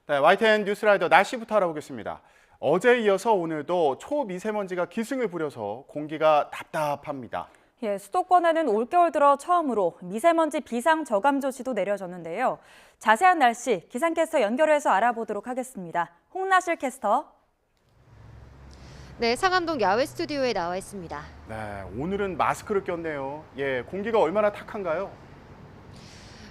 네, YTN 뉴스라이더 날씨부터 알아보겠습니다. 어제에 이어서 오늘도 초미세먼지가 기승을 부려서 공기가 답답합니다. 수도권에는 올겨울 들어 처음으로 미세먼지 비상 저감 조치도 내려졌는데요. 자세한 날씨 기상캐스터 연결해서 알아보도록 하겠습니다. 홍나실 캐스터. 네, 상암동 야외 스튜디오에 나와 있습니다. 네, 오늘은 마스크를 꼈네요. 공기가 얼마나 탁한가요?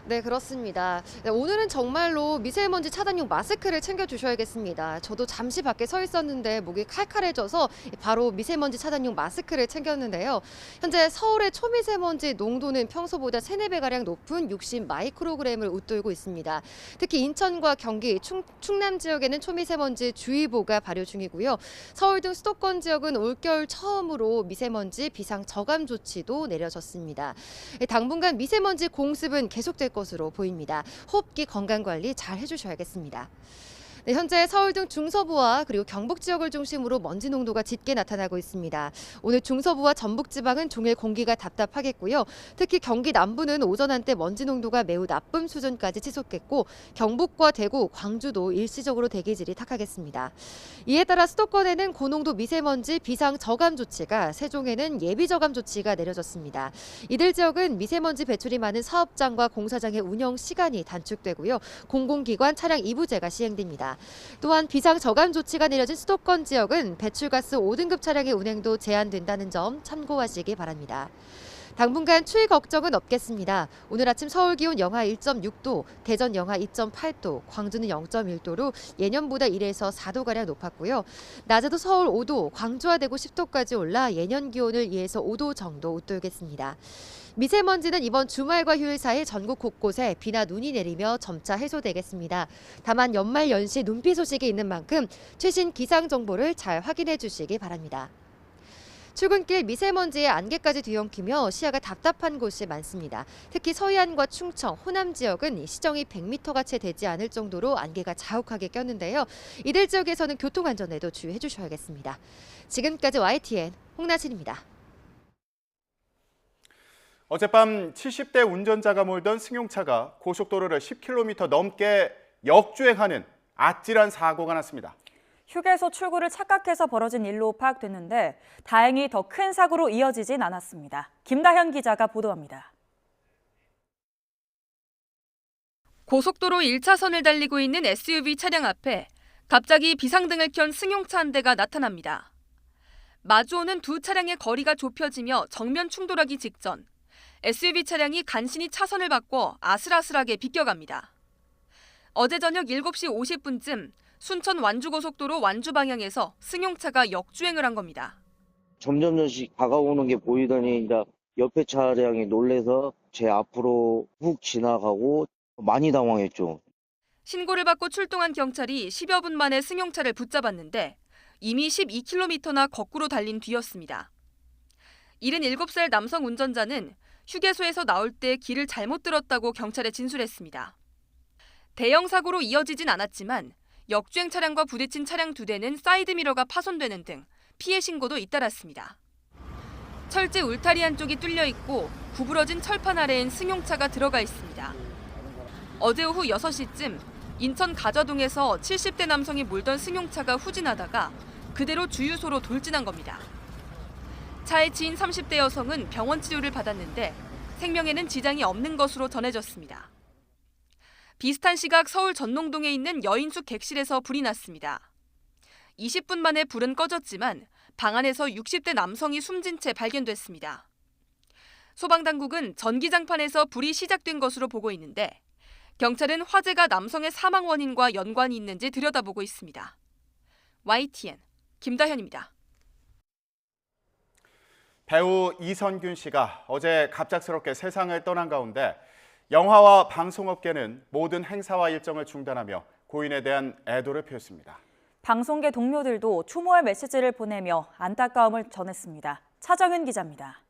네, 그렇습니다. 네, 오늘은 정말로 미세먼지 차단용 마스크를 챙겨주셔야겠습니다. 저도 잠시 밖에 서 있었는데 목이 칼칼해져서 바로 미세먼지 차단용 마스크를 챙겼는데요. 현재 서울의 초미세먼지 농도는 평소보다 3, 4배가량 높은 60 마이크로그램을 웃돌고 있습니다. 특히 인천과 경기, 충남 지역에는 초미세먼지 주의보가 발효 중이고요. 서울 등 수도권 지역은 올겨울 처음으로 미세먼지 비상 저감 조치도 내려졌습니다. 당분간 미세먼지 공습은 계속될 것으로 보입니다. 호흡기 건강관리 잘 해주셔야겠습니다. 네, 현재 서울 등 중서부와 그리고 경북 지역을 중심으로 먼지 농도가 짙게 나타나고 있습니다. 오늘 중서부와 전북 지방은 종일 공기가 답답하겠고요. 특히 경기 남부는 오전 한때 먼지 농도가 매우 나쁨 수준까지 치솟겠고 경북과 대구, 광주도 일시적으로 대기질이 탁하겠습니다. 이에 따라 수도권에는 고농도 미세먼지 비상 저감 조치가, 세종에는 예비 저감 조치가 내려졌습니다. 이들 지역은 미세먼지 배출이 많은 사업장과 공사장의 운영 시간이 단축되고요. 공공기관 차량 이부제가 시행됩니다. 또한 비상 저감 조치가 내려진 수도권 지역은 배출가스 5등급 차량의 운행도 제한된다는 점 참고하시기 바랍니다. 당분간 추위 걱정은 없겠습니다. 오늘 아침 서울 기온 영하 1.6도, 대전 영하 2.8도, 광주는 0.1도로 예년보다 1에서 4도가량 높았고요. 낮에도 서울 5도, 광주와 대구 10도까지 올라 예년 기온을 2에서 5도 정도 웃돌겠습니다. 미세먼지는 이번 주말과 휴일 사이 전국 곳곳에 비나 눈이 내리며 점차 해소되겠습니다. 다만 연말 연시 눈비 소식이 있는 만큼 최신 기상 정보를 잘 확인해 주시기 바랍니다. 출근길 미세먼지에 안개까지 뒤엉키며 시야가 답답한 곳이 많습니다. 특히 서해안과 충청, 호남 지역은 시정이 100m가 채 되지 않을 정도로 안개가 자욱하게 꼈는데요. 이들 지역에서는 교통안전에도 주의해 주셔야겠습니다. 지금까지 YTN 홍나진입니다. 어젯밤 70대 운전자가 몰던 승용차가 고속도로를 10km 넘게 역주행하는 아찔한 사고가 났습니다. 휴게소 출구를 착각해서 벌어진 일로 파악됐는데 다행히 더 큰 사고로 이어지진 않았습니다. 김다현 기자가 보도합니다. 고속도로 1차선을 달리고 있는 SUV 차량 앞에 갑자기 비상등을 켠 승용차 한 대가 나타납니다. 마주오는 두 차량의 거리가 좁혀지며 정면 충돌하기 직전 SUV 차량이 간신히 차선을 바꿔 아슬아슬하게 비껴갑니다. 어제 저녁 7시 50분쯤 순천 완주고속도로 완주 방향에서 승용차가 역주행을 한 겁니다. 점점씩 다가오는 게 보이더니 이제 옆에 차량이 놀래서 제 앞으로 훅 지나가고 많이 당황했죠. 신고를 받고 출동한 경찰이 10여 분 만에 승용차를 붙잡았는데 이미 12km나 거꾸로 달린 뒤였습니다. 77살 남성 운전자는 휴게소에서 나올 때 길을 잘못 들었다고 경찰에 진술했습니다. 대형 사고로 이어지진 않았지만 역주행 차량과 부딪힌 차량 2대는 사이드미러가 파손되는 등 피해 신고도 잇따랐습니다. 철제 울타리 한쪽이 뚫려 있고 구부러진 철판 아래엔 승용차가 들어가 있습니다. 어제 오후 6시쯤 인천 가좌동에서 70대 남성이 몰던 승용차가 후진하다가 그대로 주유소로 돌진한 겁니다. 차에 치인 30대 여성은 병원 치료를 받았는데 생명에는 지장이 없는 것으로 전해졌습니다. 비슷한 시각 서울 전농동에 있는 여인숙 객실에서 불이 났습니다. 20분 만에 불은 꺼졌지만 방 안에서 60대 남성이 숨진 채 발견됐습니다. 소방당국은 전기장판에서 불이 시작된 것으로 보고 있는데 경찰은 화재가 남성의 사망 원인과 연관이 있는지 들여다보고 있습니다. YTN 김다현입니다. 배우 이선균 씨가 어제 갑작스럽게 세상을 떠난 가운데 영화와 방송업계는 모든 행사와 일정을 중단하며 고인에 대한 애도를 표했습니다. 방송계 동료들도 추모의 메시지를 보내며 안타까움을 전했습니다. 차정은 기자입니다.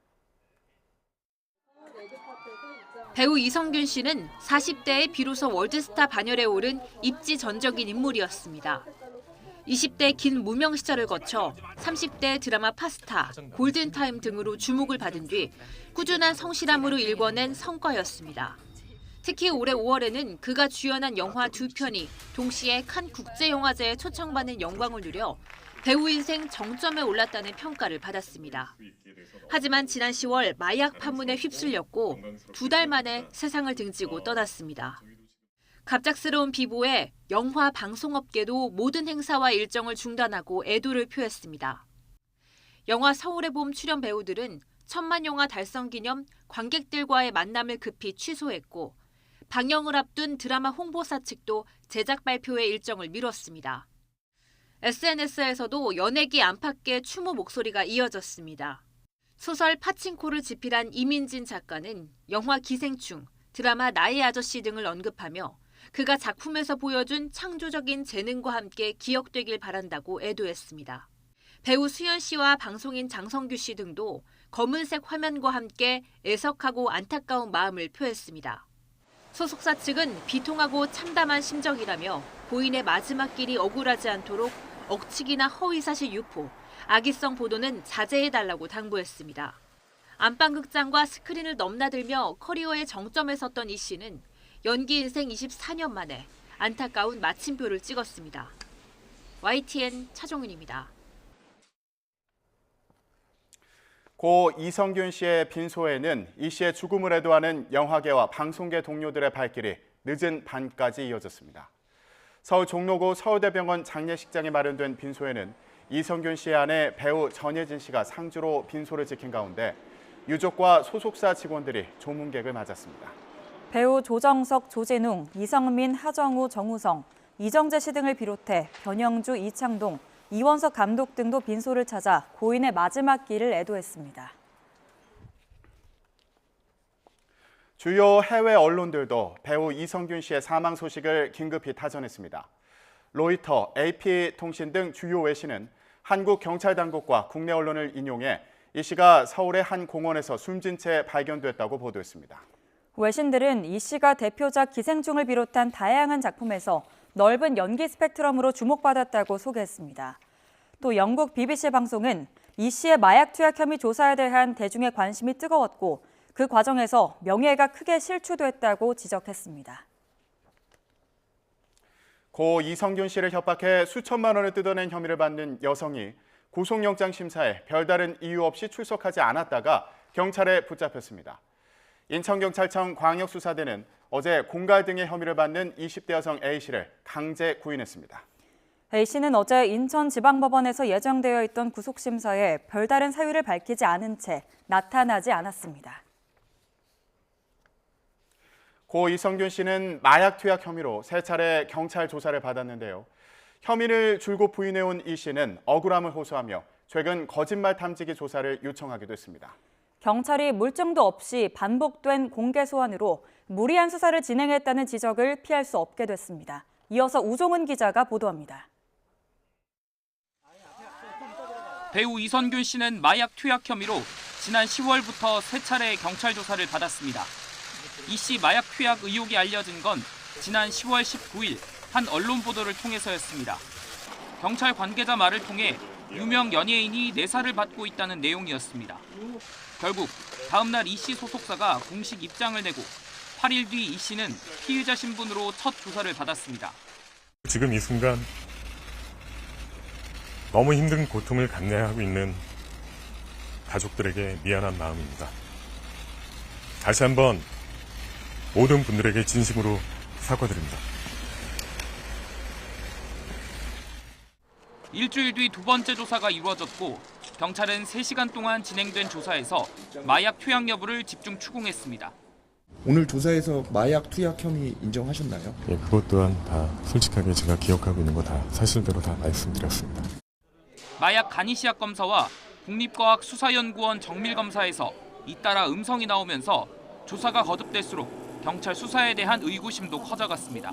배우 이선균 씨는 40대에 비로소 월드스타 반열에 오른 입지전적인 인물이었습니다. 20대 긴 무명 시절을 거쳐 30대 드라마 파스타, 골든타임 등으로 주목을 받은 뒤 꾸준한 성실함으로 일궈낸 성과였습니다. 특히 올해 5월에는 그가 주연한 영화 2편이 동시에 칸 국제영화제에 초청받는 영광을 누려 배우 인생 정점에 올랐다는 평가를 받았습니다. 하지만 지난 10월 마약 판문에 휩쓸렸고 2달 만에 세상을 등지고 떠났습니다. 갑작스러운 비보에 영화 방송업계도 모든 행사와 일정을 중단하고 애도를 표했습니다. 영화 서울의 봄 출연 배우들은 1000만 영화 달성 기념 관객들과의 만남을 급히 취소했고 방영을 앞둔 드라마 홍보사 측도 제작 발표의 일정을 미뤘습니다. SNS에서도 연예계 안팎의 추모 목소리가 이어졌습니다. 소설 파친코를 집필한 이민진 작가는 영화 기생충, 드라마 나의 아저씨 등을 언급하며 그가 작품에서 보여준 창조적인 재능과 함께 기억되길 바란다고 애도했습니다. 배우 수연 씨와 방송인 장성규 씨 등도 검은색 화면과 함께 애석하고 안타까운 마음을 표했습니다. 소속사 측은 비통하고 참담한 심정이라며 고인의 마지막 길이 억울하지 않도록 억측이나 허위사실 유포, 악의성 보도는 자제해달라고 당부했습니다. 안방극장과 스크린을 넘나들며 커리어의 정점에 섰던 이 씨는 연기 인생 24년 만에 안타까운 마침표를 찍었습니다. YTN 차종은입니다. 고 이성균 씨의 빈소에는 이 씨의 죽음을 애도하는 영화계와 방송계 동료들의 발길이 늦은 밤까지 이어졌습니다. 서울 종로구 서울대병원 장례식장에 마련된 빈소에는 이성균 씨의 아내 배우 전예진 씨가 상주로 빈소를 지킨 가운데 유족과 소속사 직원들이 조문객을 맞았습니다. 배우 조정석, 조진웅, 이성민, 하정우, 정우성, 이정재 씨 등을 비롯해 변영주, 이창동, 이원석 감독 등도 빈소를 찾아 고인의 마지막 길을 애도했습니다. 주요 해외 언론들도 배우 이성균 씨의 사망 소식을 긴급히 타전했습니다. 로이터, AP통신 등 주요 외신은 한국 경찰 당국과 국내 언론을 인용해 이 씨가 서울의 한 공원에서 숨진 채 발견됐다고 보도했습니다. 외신들은 이 씨가 대표작 기생충을 비롯한 다양한 작품에서 넓은 연기 스펙트럼으로 주목받았다고 소개했습니다. 또 영국 BBC 방송은 이 씨의 마약 투약 혐의 조사에 대한 대중의 관심이 뜨거웠고 그 과정에서 명예가 크게 실추됐다고 지적했습니다. 고 이성균 씨를 협박해 수천만 원을 뜯어낸 혐의를 받는 여성이 구속영장 심사에 별다른 이유 없이 출석하지 않았다가 경찰에 붙잡혔습니다. 인천경찰청 광역수사대는 어제 공갈 등의 혐의를 받는 20대 여성 A씨를 강제 구인했습니다. A씨는 어제 인천지방법원에서 예정되어 있던 구속심사에 별다른 사유를 밝히지 않은 채 나타나지 않았습니다. 고 이성균 씨는 마약 투약 혐의로 3차례 경찰 조사를 받았는데요. 혐의를 줄곧 부인해온 이 씨는 억울함을 호소하며 최근 거짓말 탐지기 조사를 요청하기도 했습니다. 경찰이 물증도 없이 반복된 공개 소환으로 무리한 수사를 진행했다는 지적을 피할 수 없게 됐습니다. 이어서 우종은 기자가 보도합니다. 배우 이성균 씨는 마약 투약 혐의로 지난 10월부터 3차례 경찰 조사를 받았습니다. 이 씨 마약 투약 의혹이 알려진 건 지난 10월 19일 한 언론 보도를 통해서였습니다. 경찰 관계자 말을 통해 유명 연예인이 내사를 받고 있다는 내용이었습니다. 결국 다음 날 이 씨 소속사가 공식 입장을 내고 8일 뒤 이 씨는 피의자 신분으로 첫 조사를 받았습니다. 지금 이 순간 너무 힘든 고통을 감내하고 있는 가족들에게 미안한 마음입니다. 다시 한번 모든 분들에게 진심으로 사과드립니다. 일주일 뒤 두 번째 조사가 이루어졌고 경찰은 3시간 동안 진행된 조사에서 마약 투약 여부를 집중 추궁했습니다. 오늘 조사에서 마약 투약 혐의 인정하셨나요? 예, 그것 또한 다 솔직하게 제가 기억하고 있는 거 다 사실대로 다 말씀드렸습니다. 마약 간이시약 검사와 국립과학수사연구원 정밀검사에서 잇따라 음성이 나오면서 조사가 거듭될수록 경찰 수사에 대한 의구심도 커져갔습니다.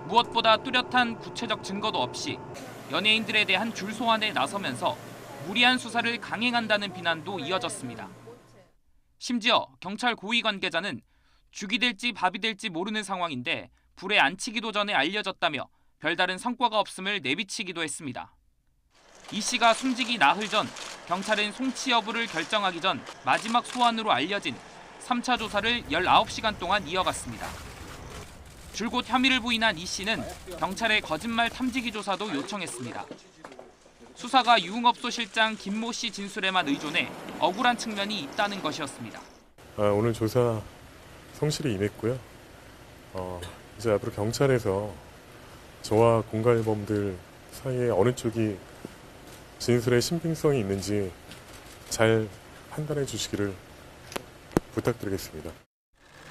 무엇보다 뚜렷한 구체적 증거도 없이 연예인들에 대한 줄 소환에 나서면서 무리한 수사를 강행한다는 비난도 이어졌습니다. 심지어 경찰 고위 관계자는 죽이 될지 밥이 될지 모르는 상황인데 불에 안 치기도 전에 알려졌다며 별다른 성과가 없음을 내비치기도 했습니다. 이 씨가 숨지기 나흘 전 경찰은 송치 여부를 결정하기 전 마지막 소환으로 알려진 3차 조사를 19시간 동안 이어갔습니다. 줄곧 혐의를 부인한 이 씨는 경찰에 거짓말 탐지기 조사도 요청했습니다. 수사가 유흥업소 실장 김모 씨 진술에만 의존해 억울한 측면이 있다는 것이었습니다. 오늘 조사 성실히 임했고요. 이제 앞으로 경찰에서 저와 공갈범들 사이에 어느 쪽이 진술의 신빙성이 있는지 잘 판단해 주시기를 부탁드리겠습니다.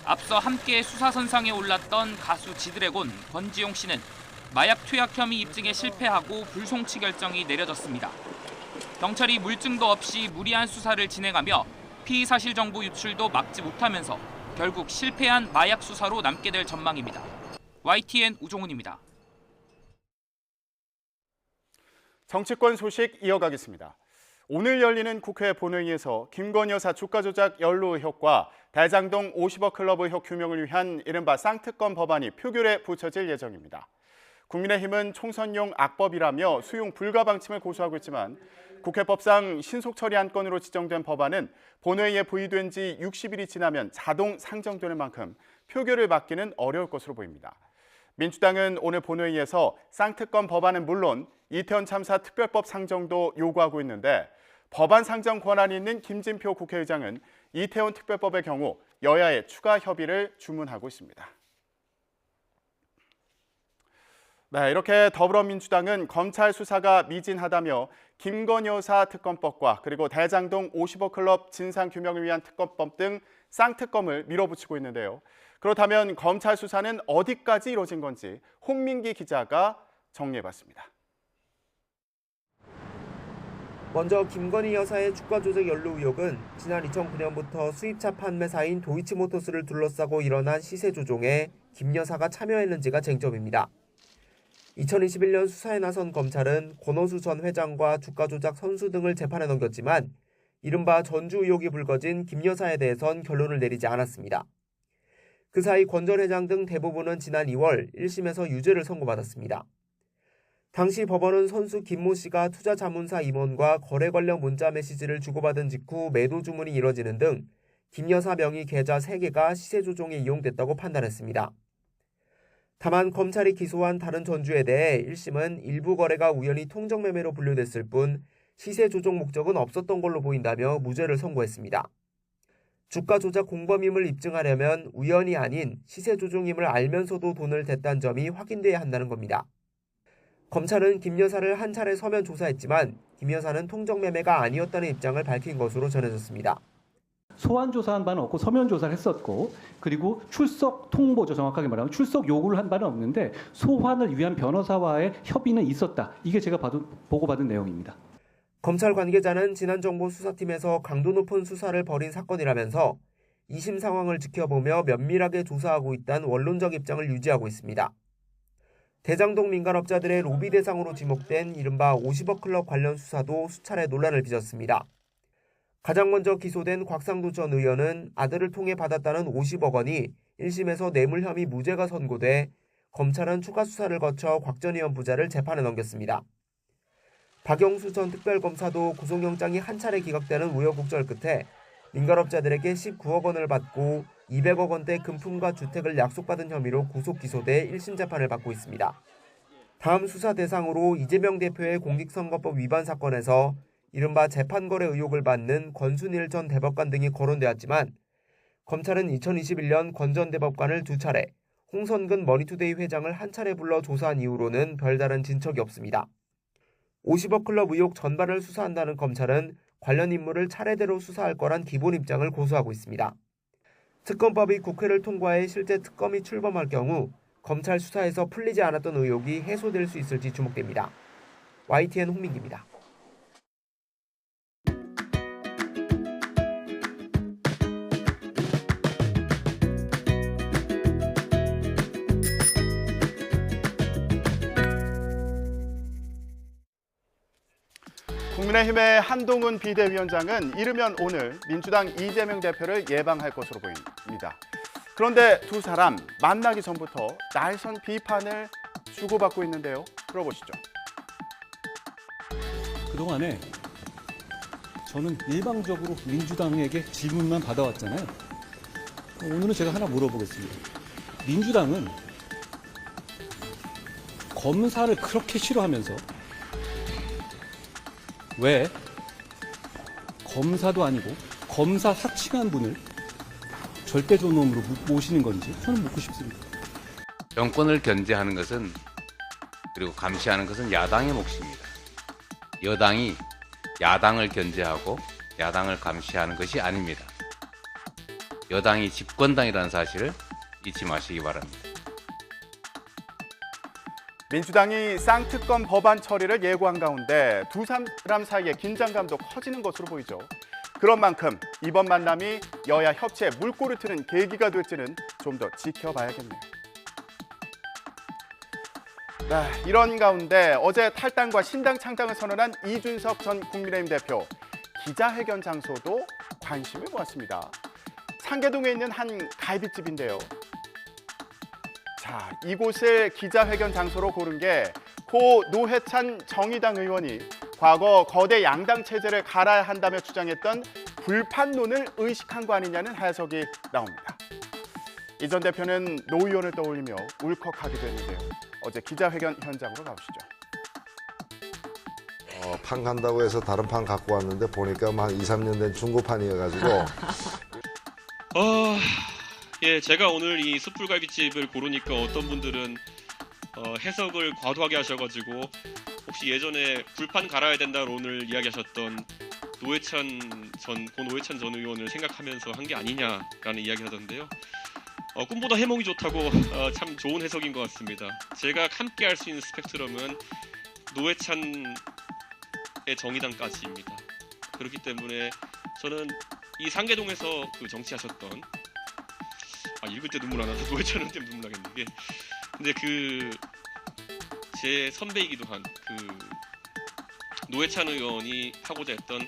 앞서 함께 수사선상에 올랐던 가수 지드래곤 권지용 씨는 마약 투약 혐의 입증에 실패하고 불송치 결정이 내려졌습니다. 경찰이 물증도 없이 무리한 수사를 진행하며 피의 사실 정보 유출도 막지 못하면서 결국 실패한 마약 수사로 남게 될 전망입니다. YTN 우종훈입니다. 정치권 소식 이어가겠습니다. 오늘 열리는 국회 본회의에서 김건희 여사 주가 조작 연루 의혹과 대장동 50억 클럽 의혹 규명을 위한 이른바 쌍특검 법안이 표결에 붙여질 예정입니다. 국민의힘은 총선용 악법이라며 수용 불가 방침을 고수하고 있지만 국회법상 신속 처리 안건으로 지정된 법안은 본회의에 부의된 지 60일이 지나면 자동 상정되는 만큼 표결을 막기는 어려울 것으로 보입니다. 민주당은 오늘 본회의에서 쌍특검 법안은 물론 이태원 참사 특별법 상정도 요구하고 있는데 법안 상정 권한이 있는 김진표 국회의장은 이태원 특별법의 경우 여야의 추가 협의를 주문하고 있습니다. 네, 이렇게 더불어민주당은 검찰 수사가 미진하다며 김건희 여사 특검법과 그리고 대장동 50억 클럽 진상규명을 위한 특검법 등 쌍특검을 밀어붙이고 있는데요. 그렇다면 검찰 수사는 어디까지 이루어진 건지 홍민기 기자가 정리해봤습니다. 먼저 김건희 여사의 주가 조작 연루 의혹은 지난 2009년부터 수입차 판매사인 도이치모터스를 둘러싸고 일어난 시세 조종에 김 여사가 참여했는지가 쟁점입니다. 2021년 수사에 나선 검찰은 권오수 전 회장과 주가 조작 선수 등을 재판에 넘겼지만 이른바 전주 의혹이 불거진 김 여사에 대해선 결론을 내리지 않았습니다. 그 사이 권 전 회장 등 대부분은 지난 2월 1심에서 유죄를 선고받았습니다. 당시 법원은 선수 김모 씨가 투자자문사 임원과 거래 관련 문자 메시지를 주고받은 직후 매도 주문이 이뤄지는 등 김 여사 명의 계좌 3개가 시세 조종에 이용됐다고 판단했습니다. 다만 검찰이 기소한 다른 전주에 대해 1심은 일부 거래가 우연히 통정매매로 분류됐을 뿐 시세 조종 목적은 없었던 걸로 보인다며 무죄를 선고했습니다. 주가 조작 공범임을 입증하려면 우연이 아닌 시세 조종임을 알면서도 돈을 댔다는 점이 확인돼야 한다는 겁니다. 검찰은 김 여사를 한 차례 서면 조사했지만 김 여사는 통정매매가 아니었다는 입장을 밝힌 것으로 전해졌습니다. 소환 조사한 바는 없고 서면 조사를 했었고 그리고 출석 통보죠. 정확하게 말하면 출석 요구를 한 바는 없는데 소환을 위한 변호사와의 협의는 있었다. 이게 제가 보고받은 내용입니다. 검찰 관계자는 지난 정부 수사팀에서 강도 높은 수사를 벌인 사건이라면서 2심 상황을 지켜보며 면밀하게 조사하고 있다는 원론적 입장을 유지하고 있습니다. 대장동 민간업자들의 로비 대상으로 지목된 이른바 50억 클럽 관련 수사도 수차례 논란을 빚었습니다. 가장 먼저 기소된 곽상도 전 의원은 아들을 통해 받았다는 50억 원이 1심에서 뇌물 혐의 무죄가 선고돼 검찰은 추가 수사를 거쳐 곽 전 의원 부자를 재판에 넘겼습니다. 박영수 전 특별검사도 구속영장이 한 차례 기각되는 우여곡절 끝에 민간업자들에게 19억 원을 받고 200억 원대 금품과 주택을 약속받은 혐의로 구속 기소돼 1심 재판을 받고 있습니다. 다음 수사 대상으로 이재명 대표의 공직선거법 위반 사건에서 이른바 재판거래 의혹을 받는 권순일 전 대법관 등이 거론되었지만 검찰은 2021년 권 전 대법관을 2차례, 홍선근 머니투데이 회장을 한 차례 불러 조사한 이후로는 별다른 진척이 없습니다. 50억 클럽 의혹 전반을 수사한다는 검찰은 관련 인물을 차례대로 수사할 거란 기본 입장을 고수하고 있습니다. 특검법이 국회를 통과해 실제 특검이 출범할 경우 검찰 수사에서 풀리지 않았던 의혹이 해소될 수 있을지 주목됩니다. YTN 홍민기입니다. 국민의힘의 한동훈 비대위원장은 이르면 오늘 민주당 이재명 대표를 예방할 것으로 보입니다. 그런데 두 사람 만나기 전부터 날선 비판을 주고받고 있는데요. 들어보시죠. 그동안에 저는 일방적으로 민주당에게 질문만 받아왔잖아요. 오늘은 제가 하나 물어보겠습니다. 민주당은 검사를 그렇게 싫어하면서 왜 검사도 아니고 검사 사칭한 분을 절대존엄으로 모시는 건지 저는 묻고 싶습니다. 정권을 견제하는 것은 그리고 감시하는 것은 야당의 몫입니다. 여당이 야당을 견제하고 야당을 감시하는 것이 아닙니다. 여당이 집권당이라는 사실을 잊지 마시기 바랍니다. 민주당이 쌍특검 법안 처리를 예고한 가운데 두 사람 사이의 긴장감도 커지는 것으로 보이죠. 그런 만큼 이번 만남이 여야 협치에 물꼬를 트는 계기가 될지는 좀 더 지켜봐야겠네요. 네, 이런 가운데 어제 탈당과 신당 창당을 선언한 이준석 전 국민의힘 대표 기자회견 장소도 관심을 모았습니다. 상계동에 있는 한 갈비집인데요. 자, 이곳을 기자회견 장소로 고른 게 고 노회찬 정의당 의원이 과거 거대 양당 체제를 갈아야 한다며 주장했던 불판론을 의식한 거 아니냐는 해석이 나옵니다. 이 전 대표는 노 의원을 떠올리며 울컥하기도 했는데요. 어제 기자회견 현장으로 가보시죠. 판 간다고 해서 다른 판 갖고 왔는데 보니까 한 2, 3년 된 중고판이어가지고 예, 제가 오늘 이 숯불갈비집을 고르니까 어떤 분들은 해석을 과도하게 하셔가지고 혹시 예전에 불판 갈아야 된다로 오늘 이야기하셨던 고 노회찬 전 의원을 생각하면서 한 게 아니냐라는 이야기 하던데요. 꿈보다 해몽이 좋다고 참 좋은 해석인 것 같습니다. 제가 함께 할 수 있는 스펙트럼은 노회찬의 정의당까지입니다. 그렇기 때문에 저는 이 상계동에서 그 정치하셨던 읽을 때 눈물 안 나서 노회찬 의원 때문에 눈물 나겠는데 근데 제 선배이기도 한 노회찬 의원이 하고자 했던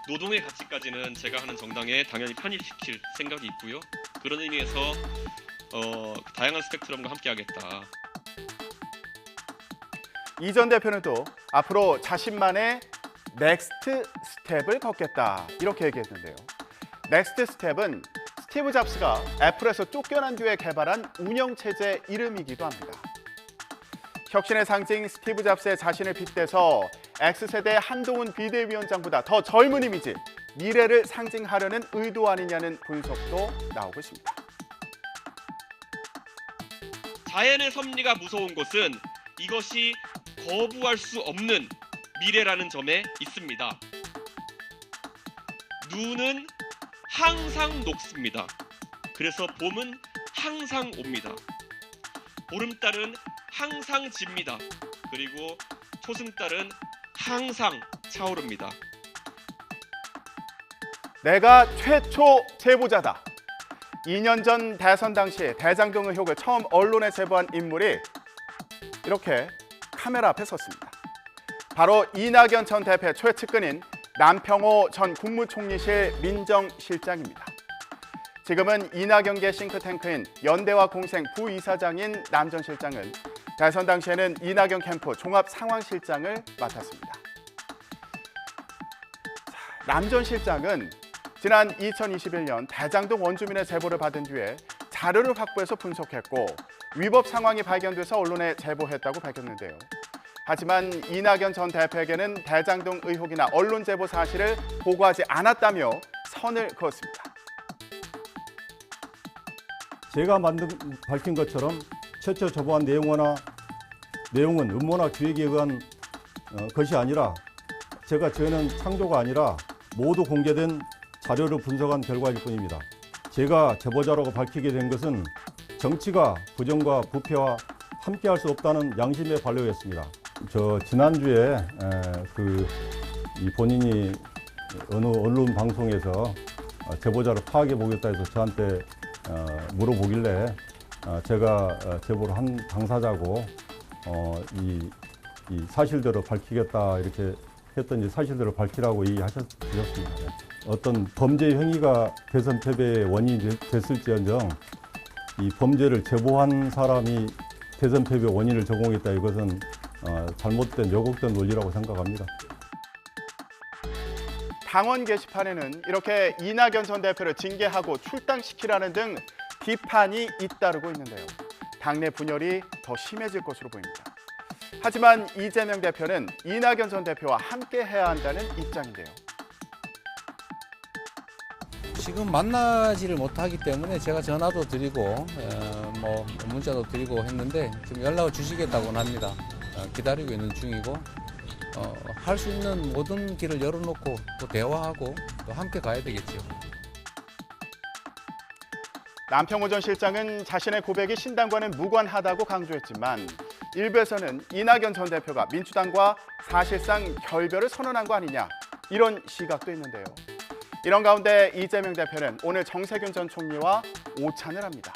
노동의 가치까지는 제가 하는 정당에 당연히 편입시킬 생각이 있고요. 그런 의미에서 다양한 스펙트럼과 함께하겠다. 이 전 대표는 또 앞으로 자신만의 넥스트 스텝을 걷겠다 이렇게 얘기했는데요. 넥스트 스텝은 스티브 잡스가 애플에서 쫓겨난 뒤에 개발한 운영체제 이름이기도 합니다. 혁신의 상징 스티브 잡스의 자신을 빗대서 X세대 한동훈 비대위원장보다 더 젊은 이미지, 미래를 상징하려는 의도 아니냐는 분석도 나오고 있습니다. 자연의 섭리가 무서운 것은 이것이 거부할 수 없는 미래라는 점에 있습니다. 눈은 항상 녹습니다. 그래서 봄은 항상 옵니다. 보름달은 항상 집니다. 그리고 초승달은 항상 차오릅니다. 내가 최초 제보자다. 2년 전 대선 당시 대장동 의혹을 처음 언론에 제보한 인물이 이렇게 카메라 앞에 섰습니다. 바로 이낙연 전 대표의 최측근인 남평호 전 국무총리실 민정실장입니다. 지금은 이낙연계 싱크탱크인 연대와 공생 부이사장인 남 전 실장은 대선 당시에는 이낙연 캠프 종합상황실장을 맡았습니다. 남 전 실장은 지난 2021년 대장동 원주민의 제보를 받은 뒤에 자료를 확보해서 분석했고 위법 상황이 발견돼서 언론에 제보했다고 밝혔는데요. 하지만 이낙연 전 대표에게는 대장동 의혹이나 언론 제보 사실을 보고하지 않았다며 선을 그었습니다. 제가 밝힌 것처럼 최초 제보한 내용은 음모나 기획에 의한 것이 아니라 제가 지어낸 창조가 아니라 모두 공개된 자료를 분석한 결과일 뿐입니다. 제가 제보자라고 밝히게 된 것은 정치가 부정과 부패와 함께할 수 없다는 양심의 반려였습니다. 지난주에 이 본인이 어느 언론 방송에서 제보자를 파악해 보겠다 해서 저한테 물어보길래 제가 제보를 한 당사자고 이 사실대로 밝히겠다 이렇게 했더니 사실대로 밝히라고 얘기하셨습니다. 어떤 범죄 행위가 대선 패배의 원인이 됐을지언정 이 범죄를 제보한 사람이 대선 패배 원인을 제공했다 이것은 잘못된 왜곡된 논리라고 생각합니다. 당원 게시판에는 이렇게 이낙연 전 대표를 징계하고 출당시키라는 등 비판이 잇따르고 있는데요. 당내 분열이 더 심해질 것으로 보입니다. 하지만 이재명 대표는 이낙연 전 대표와 함께 해야 한다는 입장인데요. 지금 만나지를 못하기 때문에 제가 전화도 드리고 문자도 드리고 했는데 지금 연락을 주시겠다고는 합니다. 기다리고 있는 중이고 할 수 있는 모든 길을 열어놓고 또 대화하고 또 함께 가야 되겠죠. 남평호 전 실장은 자신의 고백이 신당과는 무관하다고 강조했지만 일부에서는 이낙연 전 대표가 민주당과 사실상 결별을 선언한 거 아니냐 이런 시각도 있는데요. 이런 가운데 이재명 대표는 오늘 정세균 전 총리와 오찬을 합니다.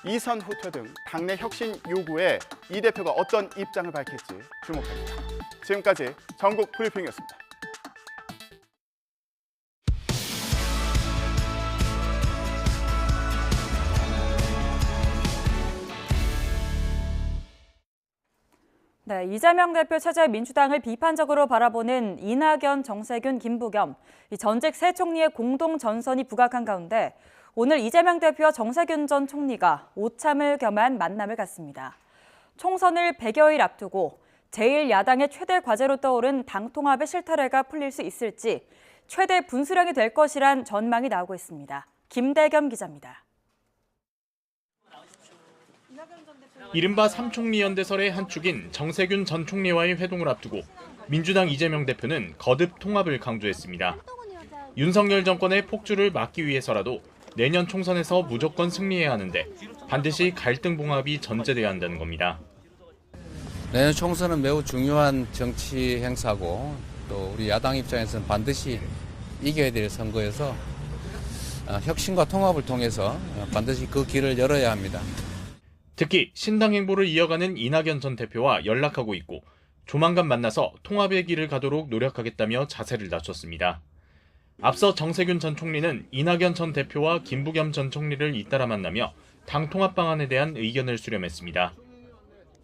이선 후퇴 등 당내 혁신 요구에 이 대표가 어떤 입장을 밝힐지 주목됩니다. 지금까지 전국 브리핑이었습니다. 네, 이재명 대표 체제 민주당을 비판적으로 바라보는 이낙연, 정세균, 김부겸, 전직 세 총리의 공동 전선이 부각한 가운데 오늘 이재명 대표와 정세균 전 총리가 오참을 겸한 만남을 갖습니다. 총선을 100여일 앞두고 제1야당의 최대 과제로 떠오른 당 통합의 실타래가 풀릴 수 있을지 최대 분수령이 될 것이란 전망이 나오고 있습니다. 김대겸 기자입니다. 이른바 삼총리 연대설의 한 축인 정세균 전 총리와의 회동을 앞두고 민주당 이재명 대표는 거듭 통합을 강조했습니다. 윤석열 정권의 폭주를 막기 위해서라도 내년 총선에서 무조건 승리해야 하는데 반드시 갈등 봉합이 전제돼야 한다는 겁니다. 내년 총선은 매우 중요한 정치 행사고 또 우리 야당 입장에서는 반드시 이겨야 될 선거여서 혁신과 통합을 통해서 반드시 그 길을 열어야 합니다. 특히 신당 행보를 이어가는 이낙연 전 대표와 연락하고 있고 조만간 만나서 통합의 길을 가도록 노력하겠다며 자세를 낮췄습니다. 앞서 정세균 전 총리는 이낙연 전 대표와 김부겸 전 총리를 잇따라 만나며 당 통합 방안에 대한 의견을 수렴했습니다.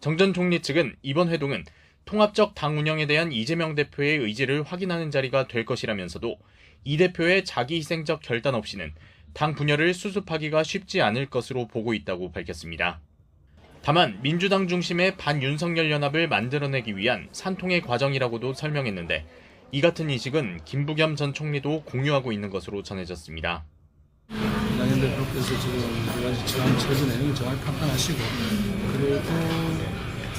정 전 총리 측은 이번 회동은 통합적 당 운영에 대한 이재명 대표의 의지를 확인하는 자리가 될 것이라면서도 이 대표의 자기희생적 결단 없이는 당 분열을 수습하기가 쉽지 않을 것으로 보고 있다고 밝혔습니다. 다만 민주당 중심의 반윤석열 연합을 만들어내기 위한 산통의 과정이라고도 설명했는데 이 같은 인식은 김부겸 전 총리도 공유하고 있는 것으로 전해졌습니다. 이낙연 대표께서 지금 여러 가지 처한 처지 내용을 정확히 판단하시고 그래도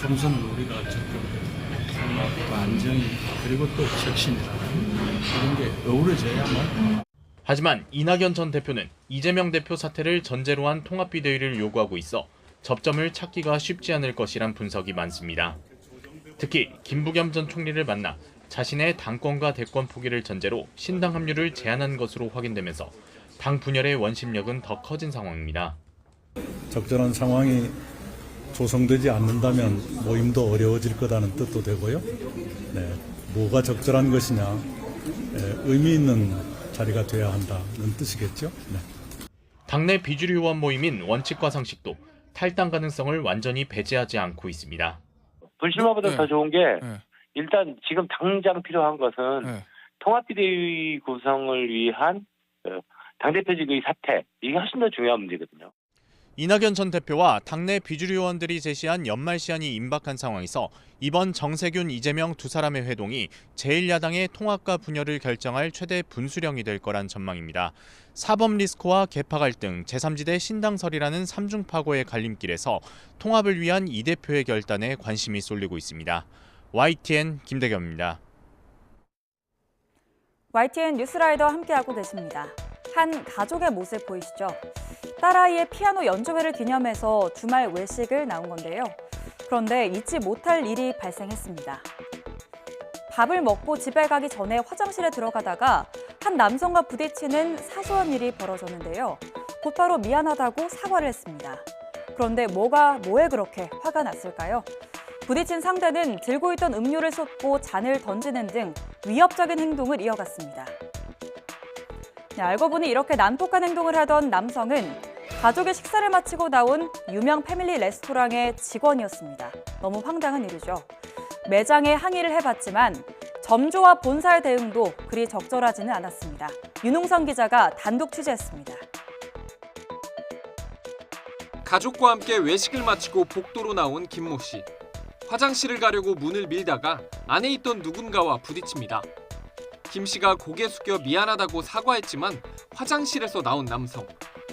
총선을 우리가 통합과 안정이 그리고 또 혁신이라는 이런 게 어우러져야만. 하지만 이낙연 전 대표는 이재명 대표 사퇴를 전제로 한 통합비대위를 요구하고 있어 접점을 찾기가 쉽지 않을 것이란 분석이 많습니다. 특히 김부겸 전 총리를 만나 자신의 당권과 대권 포기를 전제로 신당 합류를 제안한 것으로 확인되면서 당 분열의 원심력은 더 커진 상황입니다. 적절한 상황이 조성되지 않는다면 모임도 어려워질 거라는 뜻도 되고요. 네, 뭐가 적절한 것이냐, 의미 있는 자리가 돼야 한다는 뜻이겠죠. 네. 당내 비주류 의원 모임인 원칙과 상식도 탈당 가능성을 완전히 배제하지 않고 있습니다. 불출마보다 더 좋은 게 일단 지금 당장 필요한 것은 통합비대위 구성을 위한 당대표직의 사퇴, 이게 훨씬 더 중요한 문제거든요. 이낙연 전 대표와 당내 비주류 의원들이 제시한 연말 시한이 임박한 상황에서 이번 정세균, 이재명 두 사람의 회동이 제1야당의 통합과 분열을 결정할 최대 분수령이 될 거란 전망입니다. 사법 리스크와 계파 갈등, 제3지대 신당설이라는 삼중파고의 갈림길에서 통합을 위한 이 대표의 결단에 관심이 쏠리고 있습니다. YTN 김대겸입니다. YTN 뉴스라이더 함께하고 계십니다. 한 가족의 모습 보이시죠? 딸아이의 피아노 연주회를 기념해서 주말 외식을 나온 건데요. 그런데 잊지 못할 일이 발생했습니다. 밥을 먹고 집에 가기 전에 화장실에 들어가다가 한 남성과 부딪히는 사소한 일이 벌어졌는데요. 곧바로 미안하다고 사과를 했습니다. 그런데 뭐에 그렇게 화가 났을까요? 부딪힌 상대는 들고 있던 음료를 쏟고 잔을 던지는 등 위협적인 행동을 이어갔습니다. 알고 보니 이렇게 난폭한 행동을 하던 남성은 가족의 식사를 마치고 나온 유명 패밀리 레스토랑의 직원이었습니다. 너무 황당한 일이죠. 매장에 항의를 해봤지만 범조와 본사의 대응도 그리 적절하지는 않았습니다. 윤홍선 기자가 단독 취재했습니다. 가족과 함께 외식을 마치고 복도로 나온 김모 씨. 화장실을 가려고 문을 밀다가 안에 있던 누군가와 부딪힙니다. 김 씨가 고개 숙여 미안하다고 사과했지만 화장실에서 나온 남성.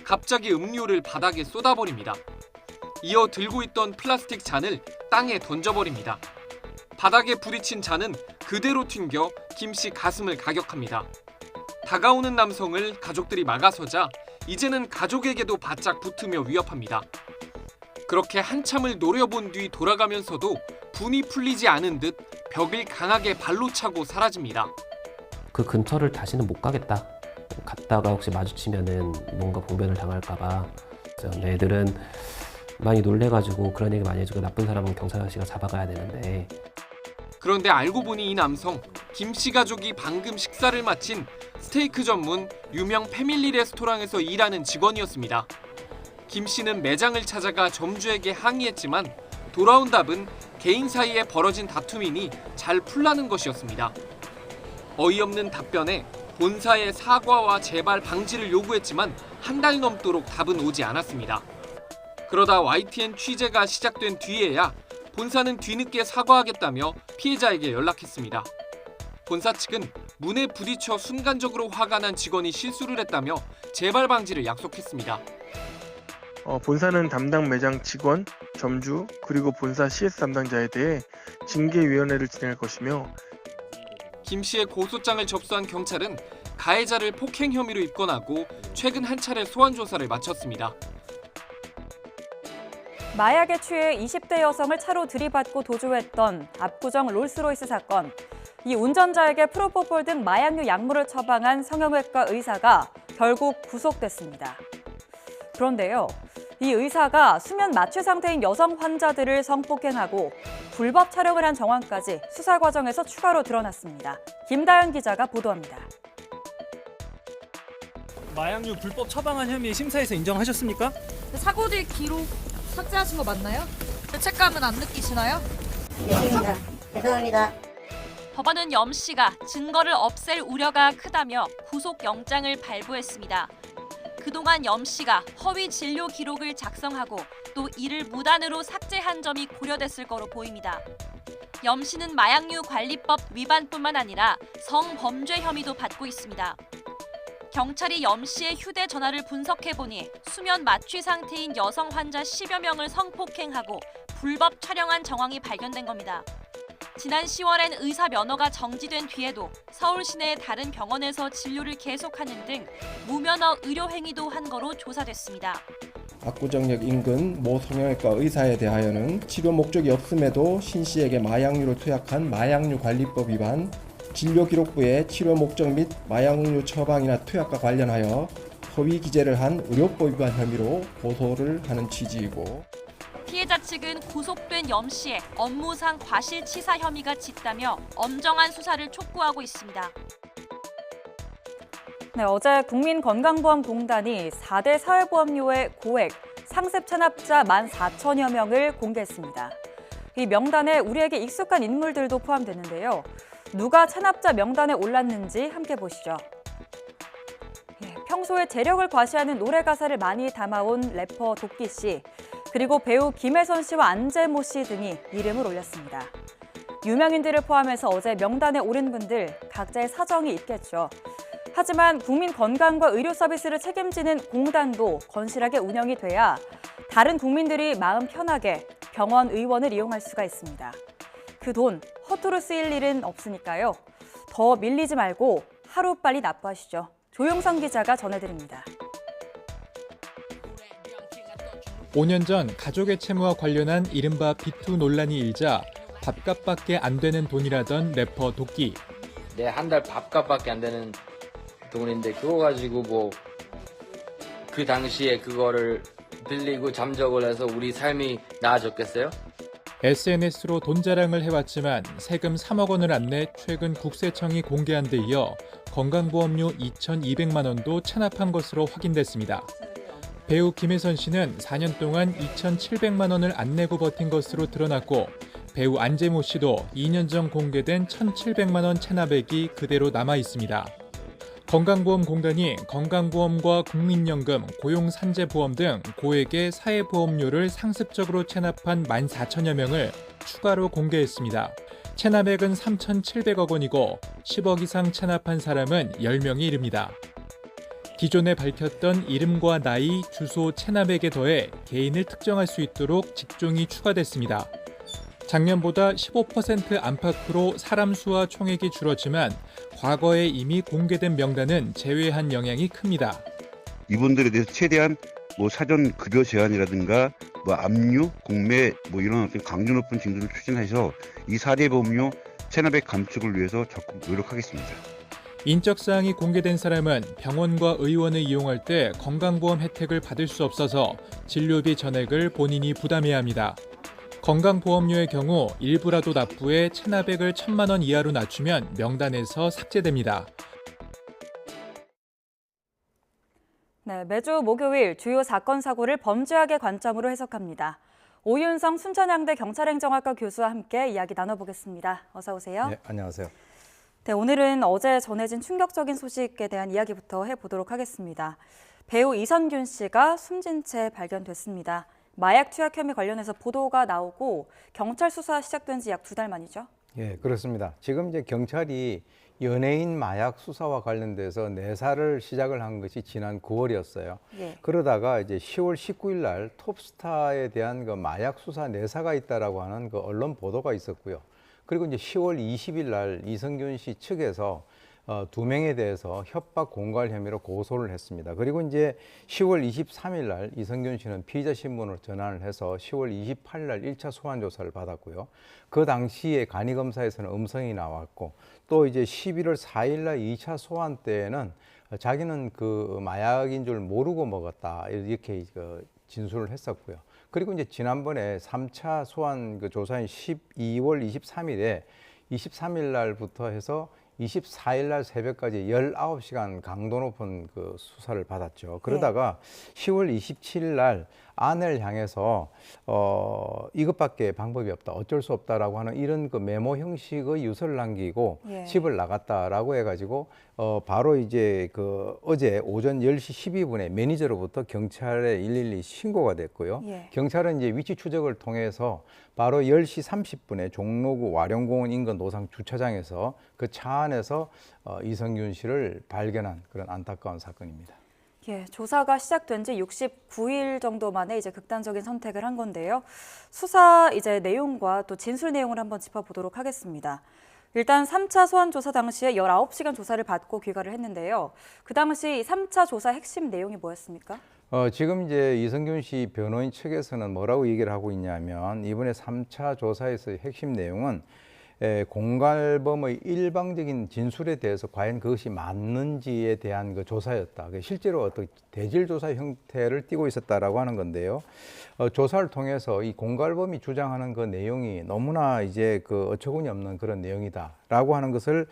갑자기 음료를 바닥에 쏟아버립니다. 이어 들고 있던 플라스틱 잔을 땅에 던져버립니다. 바닥에 부딪힌 잔은 그대로 튕겨 김 씨 가슴을 가격합니다. 다가오는 남성을 가족들이 막아서자 이제는 가족에게도 바짝 붙으며 위협합니다. 그렇게 한참을 노려본 뒤 돌아가면서도 분이 풀리지 않은 듯 벽을 강하게 발로 차고 사라집니다. 그 근처를 다시는 못 가겠다. 갔다가 혹시 마주치면은 뭔가 봉변을 당할까봐. 애들은 많이 놀래가지고 그런 얘기 많이 해주고 나쁜 사람은 경찰 아저씨가 잡아가야 되는데. 그런데 알고 보니 이 남성, 김 씨 가족이 방금 식사를 마친 스테이크 전문 유명 패밀리 레스토랑에서 일하는 직원이었습니다. 김 씨는 매장을 찾아가 점주에게 항의했지만 돌아온 답은 개인 사이에 벌어진 다툼이니 잘 풀라는 것이었습니다. 어이없는 답변에 본사에 사과와 재발 방지를 요구했지만 한 달 넘도록 답은 오지 않았습니다. 그러다 YTN 취재가 시작된 뒤에야 본사는 뒤늦게 사과하겠다며 피해자에게 연락했습니다. 본사 측은 문에 부딪혀 순간적으로 화가 난 직원이 실수를 했다며 재발 방지를 약속했습니다. 본사는 담당 매장 직원, 점주, 그리고 본사 CS 담당자에 대해 징계위원회를 진행할 것이며 김 씨의 고소장을 접수한 경찰은 가해자를 폭행 혐의로 입건하고 최근 한 차례 소환 조사를 마쳤습니다. 마약에 취해 20대 여성을 차로 들이받고 도주했던 압구정 롤스로이스 사건. 이 운전자에게 프로포폴 등 마약류 약물을 처방한 성형외과 의사가 결국 구속됐습니다. 그런데요, 이 의사가 수면 마취 상태인 여성 환자들을 성폭행하고 불법 촬영을 한 정황까지 수사 과정에서 추가로 드러났습니다. 김다현 기자가 보도합니다. 마약류 불법 처방한 혐의 심사에서 인정하셨습니까? 사고 뒤 기록 삭제하신 거 맞나요? 죄책감은 안 느끼시나요? 죄송합니다. 죄송합니다. 법원은 염 씨가 증거를 없앨 우려가 크다며 구속영장을 발부했습니다. 그동안 염 씨가 허위 진료 기록을 작성하고 또 이를 무단으로 삭제한 점이 고려됐을 거로 보입니다. 염 씨는 마약류 관리법 위반뿐만 아니라 성범죄 혐의도 받고 있습니다. 경찰이 염 씨의 휴대전화를 분석해보니 수면 마취 상태인 여성 환자 10여 명을 성폭행하고 불법 촬영한 정황이 발견된 겁니다. 지난 10월엔 의사 면허가 정지된 뒤에도 서울 시내의 다른 병원에서 진료를 계속하는 등 무면허 의료 행위도 한 거로 조사됐습니다. 압구정역 인근 모 성형외과 의사에 대하여는 치료 목적이 없음에도 신 씨에게 마약류를 투약한 마약류 관리법 위반, 진료기록부에 치료 목적 및 마약류 처방이나 투약과 관련하여 허위 기재를 한 의료법 위반 혐의로 고소를 하는 취지이고, 피해자 측은 구속된 염 씨의 업무상 과실치사 혐의가 짙다며 엄정한 수사를 촉구하고 있습니다. 네, 어제 국민건강보험공단이 4대 사회보험료의 고액 상습 체납자 14,000여 명을 공개했습니다. 이 명단에 우리에게 익숙한 인물들도 포함되는데요. 누가 체납자 명단에 올랐는지 함께 보시죠. 평소에 재력을 과시하는 노래 가사를 많이 담아온 래퍼 도끼 씨, 그리고 배우 김혜선 씨와 안재모 씨 등이 이름을 올렸습니다. 유명인들을 포함해서 어제 명단에 오른 분들 각자의 사정이 있겠죠. 하지만 국민 건강과 의료 서비스를 책임지는 공단도 건실하게 운영이 돼야 다른 국민들이 마음 편하게 병원, 의원을 이용할 수가 있습니다. 그 돈 허투루 쓰일 일은 없으니까요. 더 밀리지 말고 하루빨리 납부하시죠. 조용성 기자가 전해드립니다. 5년 전 가족의 채무와 관련한 이른바 비투 논란이 일자 밥값밖에 안 되는 돈이라던 래퍼 도끼. 내 한 달 밥값밖에 안 되는 돈인데 그거 가지고 뭐 그 당시에 그거를 빌리고 잠적을 해서 우리 삶이 나아졌겠어요? SNS로 돈 자랑을 해왔지만 세금 3억 원을 안 내 최근 국세청이 공개한 데 이어 건강보험료 2,200만 원도 체납한 것으로 확인됐습니다. 배우 김혜선 씨는 4년 동안 2,700만 원을 안 내고 버틴 것으로 드러났고 배우 안재모 씨도 2년 전 공개된 1,700만 원 체납액이 그대로 남아 있습니다. 건강보험공단이 건강보험과 국민연금, 고용산재보험 등 고액의 사회보험료를 상습적으로 체납한 14,000여 명을 추가로 공개했습니다. 체납액은 3,700억 원이고 10억 이상 체납한 사람은 10명이 이릅니다. 기존에 밝혔던 이름과 나이, 주소, 체납액에 더해 개인을 특정할 수 있도록 직종이 추가됐습니다. 작년보다 15% 안팎으로 사람 수와 총액이 줄었지만 과거에 이미 공개된 명단은 제외한 영향이 큽니다. 이분들에 대해서 최대한 사전 급여 제한이라든가 압류, 공매 이런 어떤 강도 높은 징수를 추진해서 이 사례보험료 체납액 감축을 위해서 적극 노력하겠습니다. 인적사항이 공개된 사람은 병원과 의원을 이용할 때 건강보험 혜택을 받을 수 없어서 진료비 전액을 본인이 부담해야 합니다. 건강보험료의 경우 일부라도 납부해 체납액을 1,000만 원 이하로 낮추면 명단에서 삭제됩니다. 네, 매주 목요일 주요 사건 사고를 범죄학의 관점으로 해석합니다. 오윤성 순천향대 경찰행정학과 교수와 함께 이야기 나눠보겠습니다. 어서 오세요. 네, 안녕하세요. 네, 오늘은 어제 전해진 충격적인 소식에 대한 이야기부터 해보도록 하겠습니다. 배우 이선균 씨가 숨진 채 발견됐습니다. 마약 투약 혐의 관련해서 보도가 나오고 경찰 수사 시작된 지 약 2달 만이죠? 예, 그렇습니다. 지금 이제 경찰이 연예인 마약 수사와 관련돼서 내사를 시작을 한 것이 지난 9월이었어요. 예. 그러다가 이제 10월 19일 날 톱스타에 대한 그 마약 수사 내사가 있다라고 하는 그 언론 보도가 있었고요. 그리고 이제 10월 20일 날 이성균 씨 측에서 2명에 대해서 협박 공갈 혐의로 고소를 했습니다. 그리고 이제 10월 23일 날 이성균 씨는 피의자 신분으로 전환을 해서 10월 28일 날 1차 소환 조사를 받았고요. 그 당시에 간이 검사에서는 음성이 나왔고 또 이제 11월 4일 날 2차 소환 때에는 자기는 그 마약인 줄 모르고 먹었다 이렇게 진술을 했었고요. 그리고 이제 지난번에 3차 소환 그 조사인 12월 23일에 23일 날부터 해서 24일 날 새벽까지 19시간 강도 높은 그 수사를 받았죠. 그러다가 10월 27일 날 아내를 향해서 이것밖에 방법이 없다, 어쩔 수 없다라고 하는 이런 그 메모 형식의 유서를 남기고 집을 나갔다라고 해가지고 바로 이제 그 어제 오전 10시 12분에 매니저로부터 경찰에 112 신고가 됐고요. 경찰은 이제 위치 추적을 통해서 바로 10시 30분에 종로구 와룡공원 인근 노상 주차장에서 그 차 안에서 이성균 씨를 발견한 그런 안타까운 사건입니다. 예, 조사가 시작된 지 69일 정도 만에 이제 극단적인 선택을 한 건데요. 수사 이제 내용과 또 진술 내용을 한번 짚어보도록 하겠습니다. 일단 3차 소환 조사 당시에 19시간 조사를 받고 귀가를 했는데요. 그 당시 3차 조사 핵심 내용이 뭐였습니까? 지금 이제 이성균 씨 변호인 측에서는 뭐라고 얘기를 하고 있냐면 이번에 3차 조사에서의 핵심 내용은 공갈범의 일방적인 진술에 대해서 과연 그것이 맞는지에 대한 그 조사였다. 실제로 어떤 대질 조사 형태를 띠고 있었다라고 하는 건데요. 조사를 통해서 이 공갈범이 주장하는 그 내용이 너무나 이제 그 어처구니 없는 그런 내용이다라고 하는 것을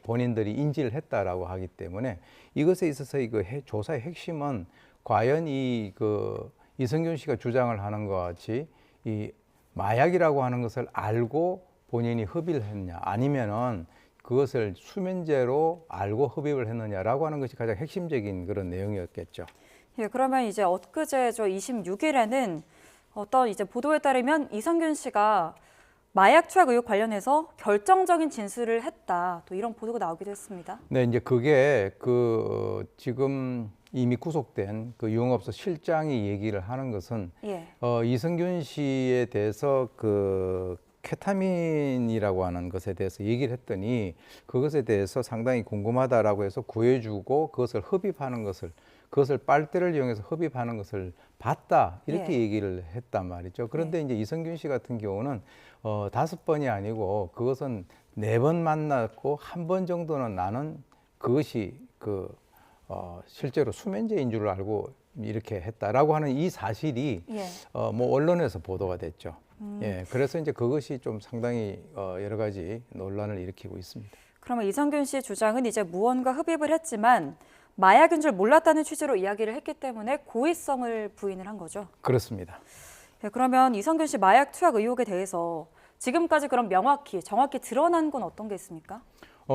본인들이 인지를 했다라고 하기 때문에 이것에 있어서 이 그 조사의 핵심은 과연 이 그 이성균 씨가 주장을 하는 것 같이 이 마약이라고 하는 것을 알고 본인이 흡입을 했냐 아니면은 그것을 수면제로 알고 흡입을 했느냐라고 하는 것이 가장 핵심적인 그런 내용이었겠죠. 예, 그러면 이제 엊그제죠 26일에는 어떤 이제 보도에 따르면 이성균 씨가 마약 투약 의혹 관련해서 결정적인 진술을 했다. 또 이런 보도가 나오기도 했습니다. 네, 이제 그게 그 지금 이미 구속된 그 유흥업소 실장이 얘기를 하는 것은 이성균 씨에 대해서 그 케타민이라고 하는 것에 대해서 얘기를 했더니 그것에 대해서 상당히 궁금하다라고 해서 구해주고 그것을 흡입하는 것을 그것을 빨대를 이용해서 흡입하는 것을 봤다 이렇게 얘기를 했단 말이죠. 그런데 이제 이성균 씨 같은 경우는 5번이 아니고 그것은 4번 만났고 1번 정도는 나는 그것이 실제로 수면제인 줄 알고 이렇게 했다라고 하는 이 사실이 뭐 언론에서 보도가 됐죠. 예, 그래서 이제 그것이 좀 상당히 여러 가지 논란을 일으키고 있습니다. 그러면 이성균 씨 주장은 이제 무언가 흡입을 했지만 마약인 줄 몰랐다는 취지로 이야기를 했기 때문에 고의성을 부인을 한 거죠. 그렇습니다. 예, 그러면 이성균 씨 마약 투약 의혹에 대해서 지금까지 그럼 정확히 드러난 건 어떤 게 있습니까?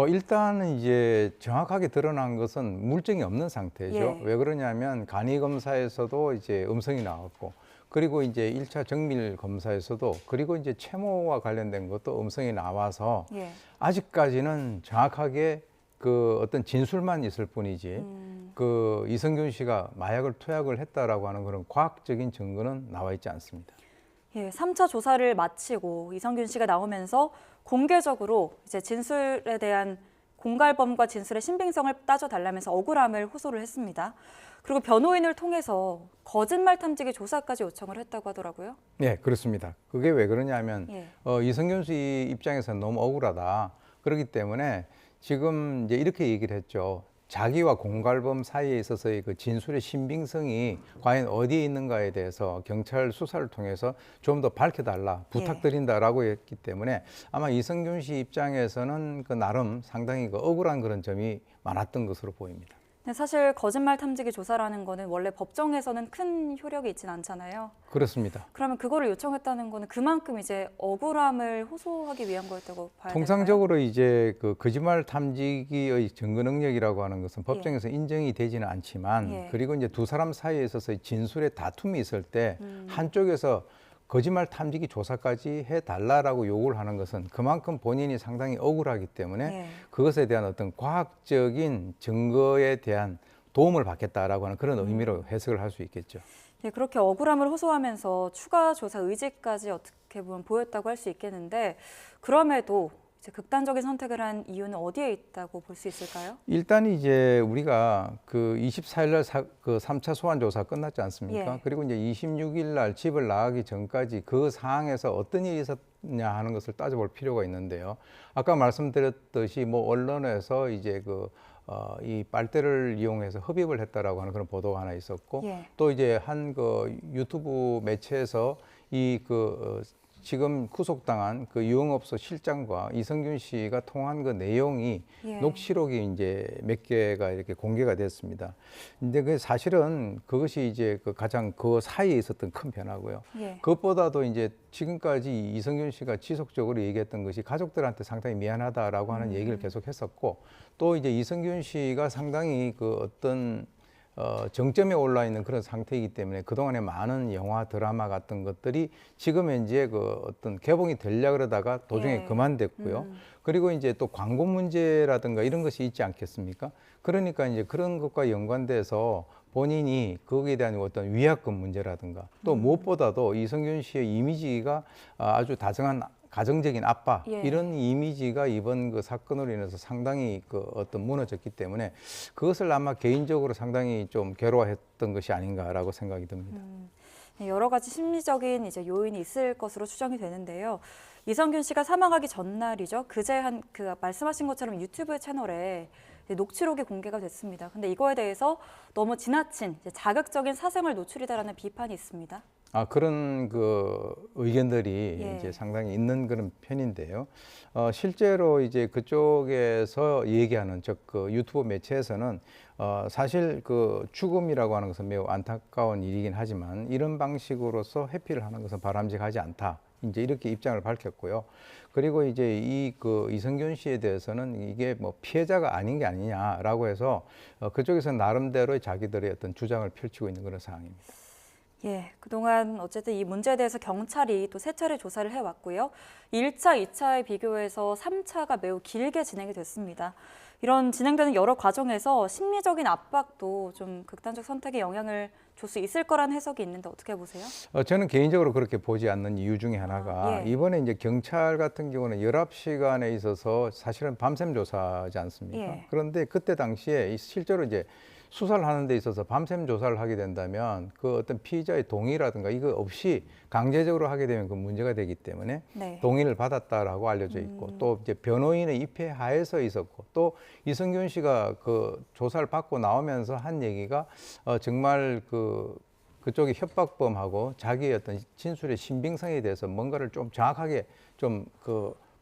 일단은 이제 정확하게 드러난 것은 물증이 없는 상태죠. 예. 왜 그러냐면 간이 검사에서도 이제 음성이 나왔고, 그리고 이제 1차 정밀 검사에서도, 그리고 이제 채모와 관련된 것도 음성이 나와서 예. 아직까지는 정확하게 그 어떤 진술만 있을 뿐이지 그 이성균 씨가 마약을 투약을 했다라고 하는 그런 과학적인 증거는 나와 있지 않습니다. 예, 3차 조사를 마치고 이성균 씨가 나오면서 공개적으로 이제 진술에 대한 공갈범과 진술의 신빙성을 따져달라면서 억울함을 호소를 했습니다. 그리고 변호인을 통해서 거짓말 탐지기 조사까지 요청을 했다고 하더라고요. 네, 그렇습니다. 그게 왜 그러냐면 예. 이성균 씨 입장에서는 너무 억울하다. 그렇기 때문에 지금 이제 이렇게 얘기를 했죠. 자기와 공갈범 사이에 있어서의 그 진술의 신빙성이 과연 어디에 있는가에 대해서 경찰 수사를 통해서 좀 더 밝혀달라, 부탁드린다라고 했기 때문에 아마 이성균 씨 입장에서는 그 나름 상당히 그 억울한 그런 점이 많았던 것으로 보입니다. 근데 사실 거짓말 탐지기 조사라는 거는 원래 법정에서는 큰 효력이 있진 않잖아요. 그렇습니다. 그러면 그거를 요청했다는 거는 그만큼 이제 억울함을 호소하기 위한 거였다고 봐야 될까요? 통상적으로 이제 그 거짓말 탐지기의 증거 능력이라고 하는 것은 법정에서 인정이 되지는 않지만 그리고 이제 두 사람 사이에 있어서 진술의 다툼이 있을 때 한쪽에서 거짓말 탐지기 조사까지 해달라라고 요구를 하는 것은 그만큼 본인이 상당히 억울하기 때문에 그것에 대한 어떤 과학적인 증거에 대한 도움을 받겠다라고 하는 그런 의미로 해석을 할 수 있겠죠. 네, 그렇게 억울함을 호소하면서 추가 조사 의지까지 어떻게 보면 보였다고 할 수 있겠는데 그럼에도 이제 극단적인 선택을 한 이유는 어디에 있다고 볼 수 있을까요? 일단 이제 우리가 그 24일 날 그 3차 소환 조사 끝났지 않습니까? 예. 그리고 이제 26일 날 집을 나가기 전까지 그 상황에서 어떤 일이 있었냐 하는 것을 따져볼 필요가 있는데요. 아까 말씀드렸듯이 뭐 언론에서 이제 이 빨대를 이용해서 흡입을 했다라고 하는 그런 보도가 하나 있었고 또 이제 한 그 유튜브 매체에서 지금 구속당한 그 유흥업소 실장과 이성균 씨가 통한 그 내용이 녹취록이 이제 몇 개가 이렇게 공개가 됐습니다. 근데 그 사실은 그것이 이제 가장 그 사이에 있었던 큰 변화고요. 그것보다도 이제 지금까지 이성균 씨가 지속적으로 얘기했던 것이 가족들한테 상당히 미안하다라고 하는 얘기를 계속 했었고 또 이제 이성균 씨가 상당히 그 어떤 정점에 올라 있는 그런 상태이기 때문에 그동안에 많은 영화, 드라마 같은 것들이 지금 현재 그 어떤 개봉이 되려고 그러다가 도중에 그만됐고요. 그리고 이제 또 광고 문제라든가 이런 것이 있지 않겠습니까? 그러니까 이제 그런 것과 연관돼서 본인이 거기에 대한 어떤 위약금 문제라든가 또 무엇보다도 이성균 씨의 이미지가 아주 다정한 가정적인 아빠 이런 이미지가 이번 그 사건으로 인해서 상당히 그 어떤 무너졌기 때문에 그것을 아마 개인적으로 상당히 좀 괴로워했던 것이 아닌가라고 생각이 듭니다. 여러 가지 심리적인 이제 요인이 있을 것으로 추정이 되는데요. 이성균 씨가 사망하기 전날이죠. 그제 그 말씀하신 것처럼 유튜브 채널에 녹취록이 공개가 됐습니다. 근데 이거에 대해서 너무 지나친 자극적인 사생활 노출이다라는 비판이 있습니다. 그런 그 의견들이 이제 상당히 있는 그런 편인데요. 실제로 이제 그쪽에서 얘기하는 즉 그 유튜브 매체에서는 사실 그 죽음이라고 하는 것은 매우 안타까운 일이긴 하지만 이런 방식으로서 회피를 하는 것은 바람직하지 않다. 이제 이렇게 입장을 밝혔고요. 그리고 이제 이성균 씨에 대해서는 이게 뭐 피해자가 아닌 게 아니냐라고 해서 그쪽에서 나름대로 자기들의 어떤 주장을 펼치고 있는 그런 상황입니다. 그동안 어쨌든 이 문제에 대해서 경찰이 또 3차례 조사를 해왔고요. 1차, 2차에 비교해서 3차가 매우 길게 진행이 됐습니다. 이런 진행되는 여러 과정에서 심리적인 압박도 좀 극단적 선택에 영향을 줄 수 있을 거란 해석이 있는데 어떻게 보세요? 저는 개인적으로 그렇게 보지 않는 이유 중에 하나가 이번에 이제 경찰 같은 경우는 19시간에 있어서 사실은 밤샘 조사지 않습니까? 그런데 그때 당시에 실제로 이제 수사를 하는 데 있어서 밤샘 조사를 하게 된다면 그 어떤 피의자의 동의라든가 이거 없이 강제적으로 하게 되면 그 문제가 되기 때문에 동의를 받았다라고 알려져 있고 또 이제 변호인의 입회 하에서 있었고 또 이성균 씨가 그 조사를 받고 나오면서 한 얘기가 정말 그쪽이 협박범하고 자기의 어떤 진술의 신빙성에 대해서 뭔가를 좀 정확하게 좀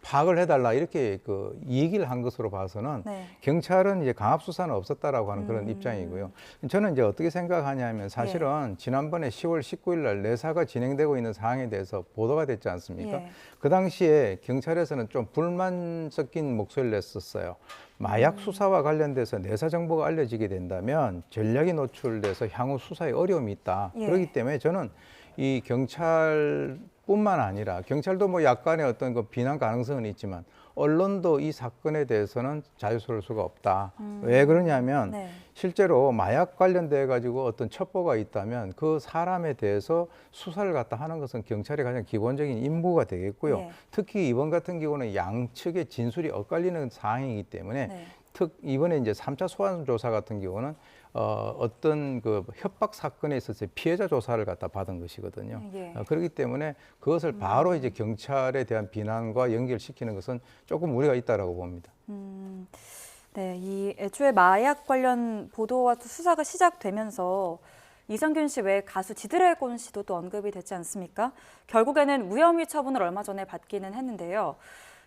파악을 해달라 이렇게 그 얘기를 한 것으로 봐서는 네. 경찰은 이제 강압 수사는 없었다라고 하는 그런 입장이고요. 저는 이제 어떻게 생각하냐면 사실은 지난번에 10월 19일 날 내사가 진행되고 있는 사항에 대해서 보도가 됐지 않습니까? 그 당시에 경찰에서는 좀 불만 섞인 목소리를 냈었어요. 마약 수사와 관련돼서 내사 정보가 알려지게 된다면 전략이 노출돼서 향후 수사에 어려움이 있다. 그렇기 때문에 저는 이 경찰뿐만 아니라 경찰도 뭐 약간의 어떤 그 비난 가능성은 있지만 언론도 이 사건에 대해서는 자유스러울 수가 없다. 왜 그러냐면 실제로 마약 관련돼 가지고 어떤 첩보가 있다면 그 사람에 대해서 수사를 갖다 하는 것은 경찰의 가장 기본적인 임무가 되겠고요. 특히 이번 같은 경우는 양측의 진술이 엇갈리는 사항이기 때문에 이번에 이제 3차 소환 조사 같은 경우는 어떤 그 협박 사건에 있어서 피해자 조사를 갖다 받은 것이거든요. 그렇기 때문에 그것을 바로 이제 경찰에 대한 비난과 연결시키는 것은 조금 무리가 있다라고 봅니다. 네, 이 애초에 마약 관련 보도와 수사가 시작되면서 이성균 씨 외에 가수 지드래곤 씨도 또 언급이 됐지 않습니까? 결국에는 무혐의 처분을 얼마 전에 받기는 했는데요.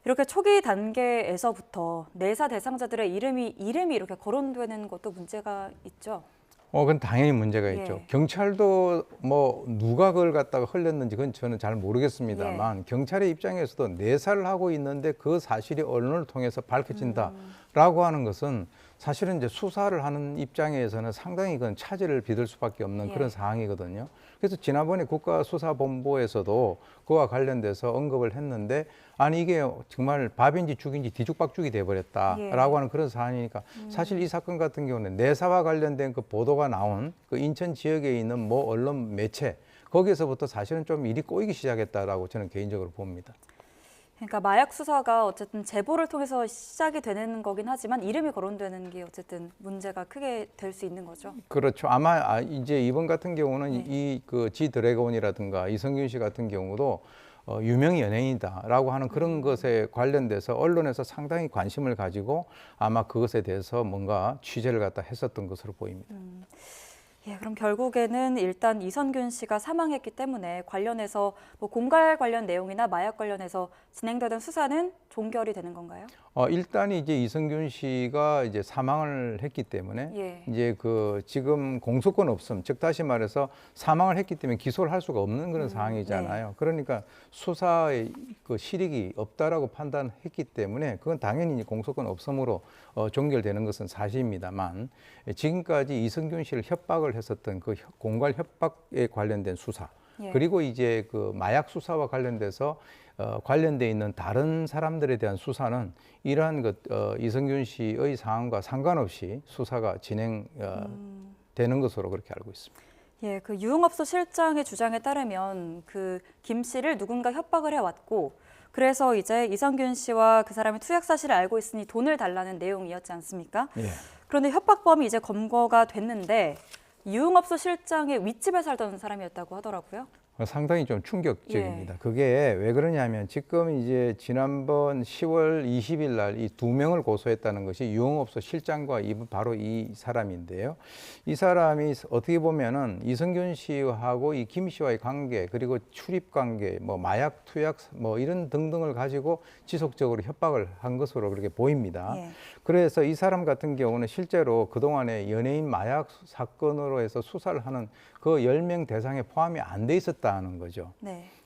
이렇게 초기 단계에서부터 내사 대상자들의 이름이 이렇게 거론되는 것도 문제가 있죠. 그건 당연히 문제가 있죠. 경찰도 뭐 누가 그걸 갖다가 흘렸는지 그건 저는 잘 모르겠습니다만 경찰의 입장에서도 내사를 하고 있는데 그 사실이 언론을 통해서 밝혀진다라고 하는 것은 사실은 이제 수사를 하는 입장에서는 상당히 그건 차질을 빚을 수밖에 없는 그런 상황이거든요. 그래서 지난번에 국가수사본부에서도 그와 관련돼서 언급을 했는데 아니 이게 정말 밥인지 죽인지 뒤죽박죽이 돼버렸다라고 하는 그런 사안이니까 사실 이 사건 같은 경우는 내사와 관련된 그 보도가 나온 그 인천 지역에 있는 뭐 언론 매체 거기에서부터 사실은 좀 일이 꼬이기 시작했다라고 저는 개인적으로 봅니다. 그러니까 마약 수사가 어쨌든 제보를 통해서 시작이 되는 거긴 하지만 이름이 거론되는 게 어쨌든 문제가 크게 될 수 있는 거죠. 그렇죠. 아마 이제 이번 같은 경우는 이 그 지드래곤이라든가 이성균 씨 같은 경우도 유명 연예인이다라고 하는 그런 것에 관련돼서 언론에서 상당히 관심을 가지고 아마 그것에 대해서 뭔가 취재를 갖다 했었던 것으로 보입니다. 예, 그럼 결국에는 일단 이성균 씨가 사망했기 때문에 관련해서 뭐 공갈 관련 내용이나 마약 관련해서 진행되던 수사는 종결이 되는 건가요? 일단 이제 이성균 씨가 이제 사망을 했기 때문에 이제 그 지금 공소권 없음, 즉 다시 말해서 사망을 했기 때문에 기소를 할 수가 없는 그런 상황이잖아요. 그러니까 수사의 그 실익이 없다라고 판단했기 때문에 그건 당연히 공소권 없음으로 종결되는 것은 사실입니다만 지금까지 이성균 씨를 협박을 했었던 그 공갈 협박에 관련된 수사 그리고 이제 그 마약 수사와 관련돼서 관련돼 있는 다른 사람들에 대한 수사는 이러한 이성균 씨의 상황과 상관없이 수사가 진행되는 것으로 그렇게 알고 있습니다. 예, 그 유흥업소 실장의 주장에 따르면 그 김 씨를 누군가 협박을 해왔고 그래서 이제 이성균 씨와 그 사람이 투약 사실을 알고 있으니 돈을 달라는 내용이었지 않습니까? 그런데 협박범이 이제 검거가 됐는데 유흥업소 실장의 윗집에 살던 사람이었다고 하더라고요. 상당히 좀 충격적입니다. 그게 왜 그러냐면 지금 이제 지난번 10월 20일 날 이 2명을 고소했다는 것이 유흥업소 실장과 바로 이 사람인데요. 이 사람이 어떻게 보면은 이성균 씨하고 이 김 씨와의 관계 그리고 출입 관계 뭐 마약 투약 뭐 이런 등등을 가지고 지속적으로 협박을 한 것으로 그렇게 보입니다. 그래서 이 사람 같은 경우는 실제로 그동안에 연예인 마약 사건으로 해서 수사를 하는 그 10명 대상에 포함이 안 돼 있었다는 거죠.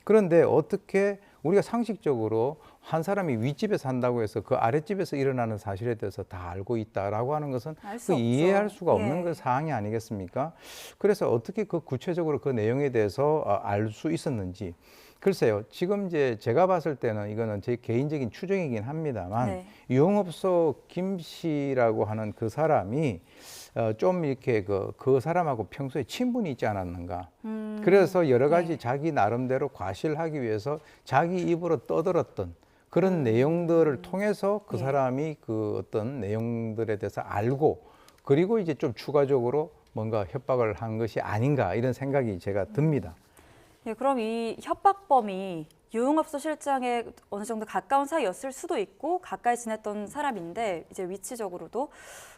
그런데 어떻게 우리가 상식적으로 한 사람이 윗집에 산다고 해서 그 아랫집에서 일어나는 사실에 대해서 다 알고 있다라고 하는 것은 이해할 수가 없는 그 사항이 아니겠습니까? 그래서 어떻게 그 구체적으로 그 내용에 대해서 알 수 있었는지 글쎄요. 지금 이제 제가 봤을 때는 이거는 제 개인적인 추정이긴 합니다만 유흥업소 김 씨라고 하는 그 사람이 좀 이렇게 그 사람하고 평소에 친분이 있지 않았는가. 그래서 여러 가지 자기 나름대로 과시하기 위해서 자기 입으로 떠들었던 그런 내용들을 통해서 그 사람이 그 어떤 내용들에 대해서 알고 그리고 이제 좀 추가적으로 뭔가 협박을 한 것이 아닌가 이런 생각이 제가 듭니다. 예, 그럼 이 협박범이 유흥업소 실장에 어느 정도 가까운 사이였을 수도 있고 가까이 지냈던 사람인데 이제 위치적으로도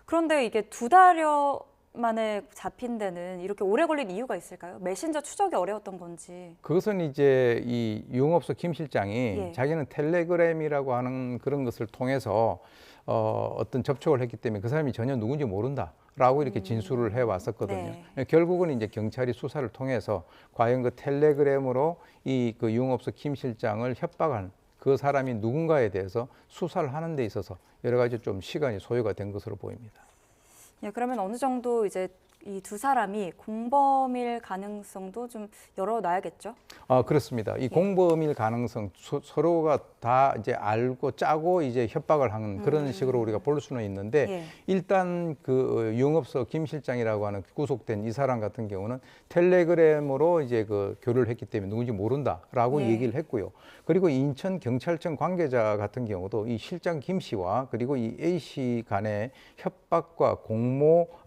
그런데 이게 2달여 만에 잡힌 데는 이렇게 오래 걸린 이유가 있을까요? 메신저 추적이 어려웠던 건지. 그것은 이제 이 유흥업소 김 실장이 예. 자기는 텔레그램이라고 하는 그런 것을 통해서 어떤 접촉을 했기 때문에 그 사람이 전혀 누군지 모른다라고 이렇게 진술을 해왔었거든요. 네. 결국은 이제 경찰이 수사를 통해서 과연 그 텔레그램으로 이 그 유흥업소 김 실장을 협박한 그 사람이 누군가에 대해서 수사를 하는 데 있어서 여러 가지 좀 시간이 소요가 된 것으로 보입니다. 예, 그러면 어느 정도 이제 이 두 사람이 공범일 가능성도 좀 열어놔야겠죠? 그렇습니다. 이 공범일 가능성 서로가 다 이제 알고 짜고 이제 협박을 하는 그런 식으로 우리가 볼 수는 있는데 예. 일단 그 유흥업소 김 실장이라고 하는 구속된 이 사람 같은 경우는 텔레그램으로 이제 그 교류를 했기 때문에 누군지 모른다라고 예. 얘기를 했고요. 그리고 인천 경찰청 관계자 같은 경우도 이 실장 김 씨와 그리고 이 A 씨 간의 협박과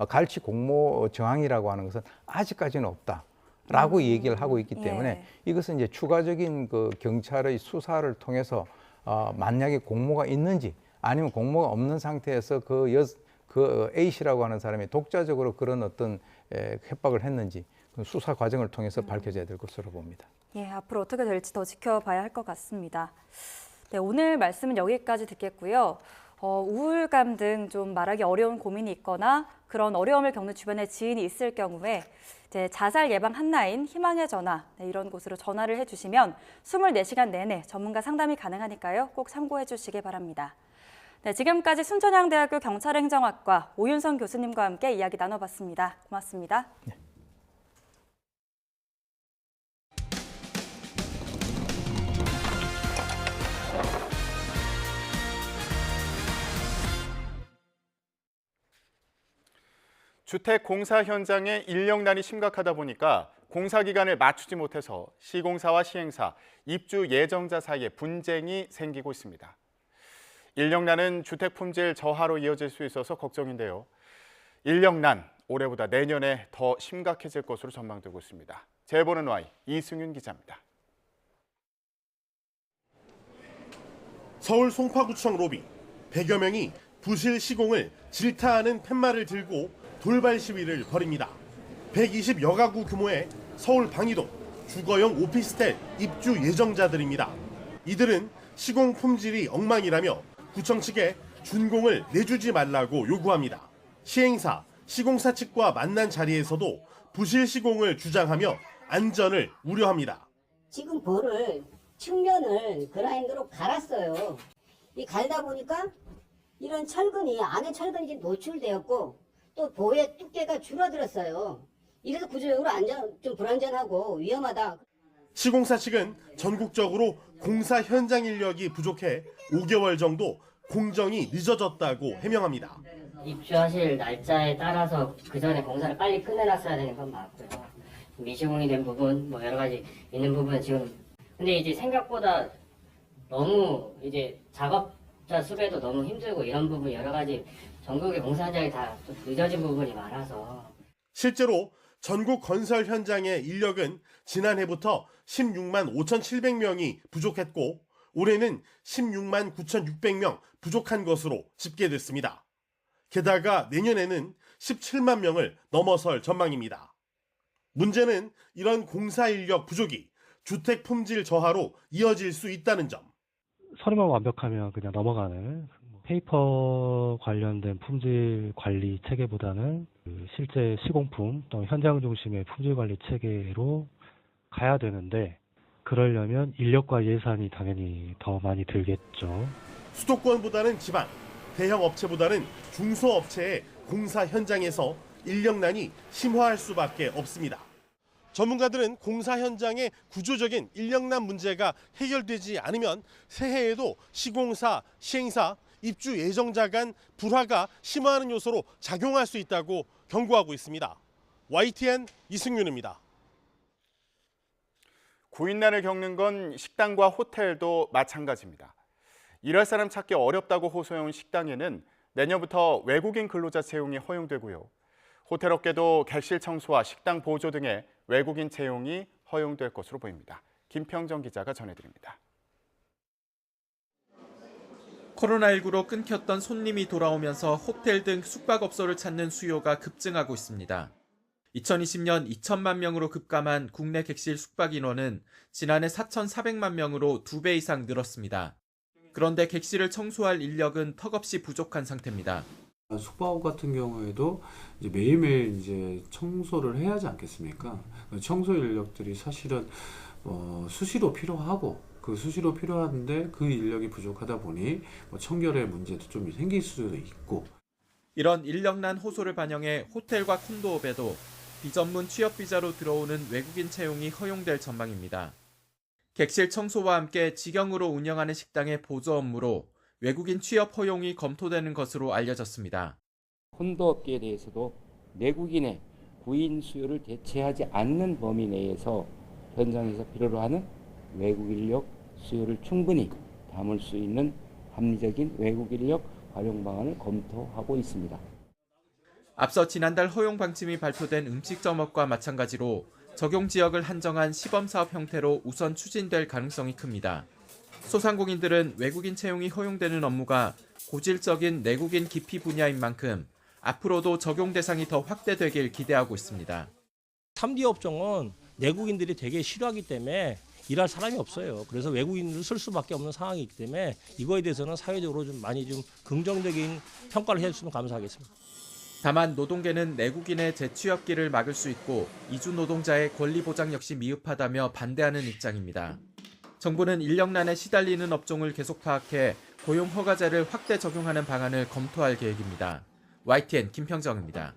갈치 공모 정황이라고 하는 것은 아직까지는 없다라고 얘기를 하고 있기 때문에 예. 이것은 이제 추가적인 그 경찰의 수사를 통해서 만약에 공모가 있는지 아니면 공모가 없는 상태에서 그 A 씨라고 하는 사람이 독자적으로 그런 어떤 협박을 했는지 그 수사 과정을 통해서 밝혀져야 될 것으로 봅니다. 예, 앞으로 어떻게 될지 더 지켜봐야 할 것 같습니다. 네, 오늘 말씀은 여기까지 듣겠고요. 우울감 등 좀 말하기 어려운 고민이 있거나 그런 어려움을 겪는 주변에 지인이 있을 경우에 이제 자살 예방 한라인 희망의 전화 이런 곳으로 전화를 해주시면 24시간 내내 전문가 상담이 가능하니까요. 꼭 참고해 주시기 바랍니다. 네, 지금까지 순천향대학교 경찰행정학과 오윤성 교수님과 함께 이야기 나눠봤습니다. 고맙습니다. 네. 주택 공사 현장의 인력난이 심각하다 보니까 공사 기간을 맞추지 못해서 시공사와 시행사, 입주 예정자 사이에 분쟁이 생기고 있습니다. 인력난은 주택 품질 저하로 이어질 수 있어서 걱정인데요. 인력난 올해보다 내년에 더 심각해질 것으로 전망되고 있습니다. 제보는 Y 이승윤 기자입니다. 서울 송파구청 로비 100여 명이 부실 시공을 질타하는 팻말을 들고 돌발 시위를 벌입니다. 120여 가구 규모의 서울 방이동 주거용 오피스텔 입주 예정자들입니다. 이들은 시공 품질이 엉망이라며 구청 측에 준공을 내주지 말라고 요구합니다. 시행사, 시공사 측과 만난 자리에서도 부실 시공을 주장하며 안전을 우려합니다. 지금 볼을 측면을 그라인더로 갈았어요. 이 갈다 보니까 이런 철근이 안에 철근이 지금 노출되었고 또 보의 두께가 줄어들었어요. 이래서 구조적으로 좀 불안전하고 위험하다. 시공사 측은 전국적으로 공사 현장 인력이 부족해 5개월 정도 공정이 늦어졌다고 해명합니다. 입주하실 날짜에 따라서 그 전에 공사를 빨리 끝내놨어야 되는 건 맞고요. 미시공이 된 부분, 뭐 여러 가지 있는 부분은 지금 근데 이제 생각보다 너무 이제 작업자 수배도 너무 힘들고 이런 부분 여러 가지 전국의 공사 현장이 다 좀 늦어진 부분이 많아서 실제로 전국 건설 현장의 인력은 지난해부터 16만 5,700명이 부족했고 올해는 16만 9,600명 부족한 것으로 집계됐습니다. 게다가 내년에는 17만 명을 넘어설 전망입니다. 문제는 이런 공사 인력 부족이 주택 품질 저하로 이어질 수 있다는 점. 서류만 완벽하면 그냥 넘어가는 페이퍼 관련된 품질 관리 체계보다는 실제 시공품 또 현장 중심의 품질 관리 체계로 가야 되는데 그러려면 인력과 예산이 당연히 더 많이 들겠죠. 수도권보다는 지방, 대형 업체보다는 중소업체의 공사 현장에서 인력난이 심화할 수밖에 없습니다. 전문가들은 공사 현장의 구조적인 인력난 문제가 해결되지 않으면 새해에도 시공사, 시행사, 입주 예정자 간 불화가 심화하는 요소로 작용할 수 있다고 경고하고 있습니다. YTN 이승윤입니다. 구인난을 겪는 건 식당과 호텔도 마찬가지입니다. 일할 사람 찾기 어렵다고 호소해온 식당에는 내년부터 외국인 근로자 채용이 허용되고요. 호텔 업계도 객실 청소와 식당 보조 등의 외국인 채용이 허용될 것으로 보입니다. 김평정 기자가 전해드립니다. 코로나19로 끊겼던 손님이 돌아오면서 호텔 등 숙박업소를 찾는 수요가 급증하고 있습니다. 2020년 2천만 명으로 급감한 국내 객실 숙박 인원은 지난해 4,400만 명으로 2배 이상 늘었습니다. 그런데 객실을 청소할 인력은 턱없이 부족한 상태입니다. 숙박업 같은 경우에도 이제 매일매일 이제 청소를 해야 하지 않겠습니까? 청소 인력들이 사실은 수시로 필요하고 그 수시로 필요한데 그 인력이 부족하다 보니 청결의 문제도 좀 생길 수도 있고. 이런 인력난 호소를 반영해 호텔과 콘도업에도 비전문 취업 비자로 들어오는 외국인 채용이 허용될 전망입니다. 객실 청소와 함께 직영으로 운영하는 식당의 보조 업무로 외국인 취업 허용이 검토되는 것으로 알려졌습니다. 콘도업계에 대해서도 내국인의 구인 수요를 대체하지 않는 범위 내에서 현장에서 필요로 하는 외국 인력 수요를 충분히 담을 수 있는 합리적인 외국 인력 활용 방안을 검토하고 있습니다. 앞서 지난달 허용 방침이 발표된 음식점업과 마찬가지로 적용 지역을 한정한 시범사업 형태로 우선 추진될 가능성이 큽니다. 소상공인들은 외국인 채용이 허용되는 업무가 고질적인 내국인 기피 분야인 만큼 앞으로도 적용 대상이 더 확대되길 기대하고 있습니다. 3D 업종은 내국인들이 되게 싫어하기 때문에 일할 사람이 없어요. 그래서 외국인을 쓸 수밖에 없는 상황이기 때문에 이거에 대해서는 사회적으로 좀 많이 좀 긍정적인 평가를 해주시면 감사하겠습니다. 다만 노동계는 내국인의 재취업기를 막을 수 있고 이주 노동자의 권리 보장 역시 미흡하다며 반대하는 입장입니다. 정부는 인력난에 시달리는 업종을 계속 파악해 고용 허가제를 확대 적용하는 방안을 검토할 계획입니다. YTN 김평정입니다.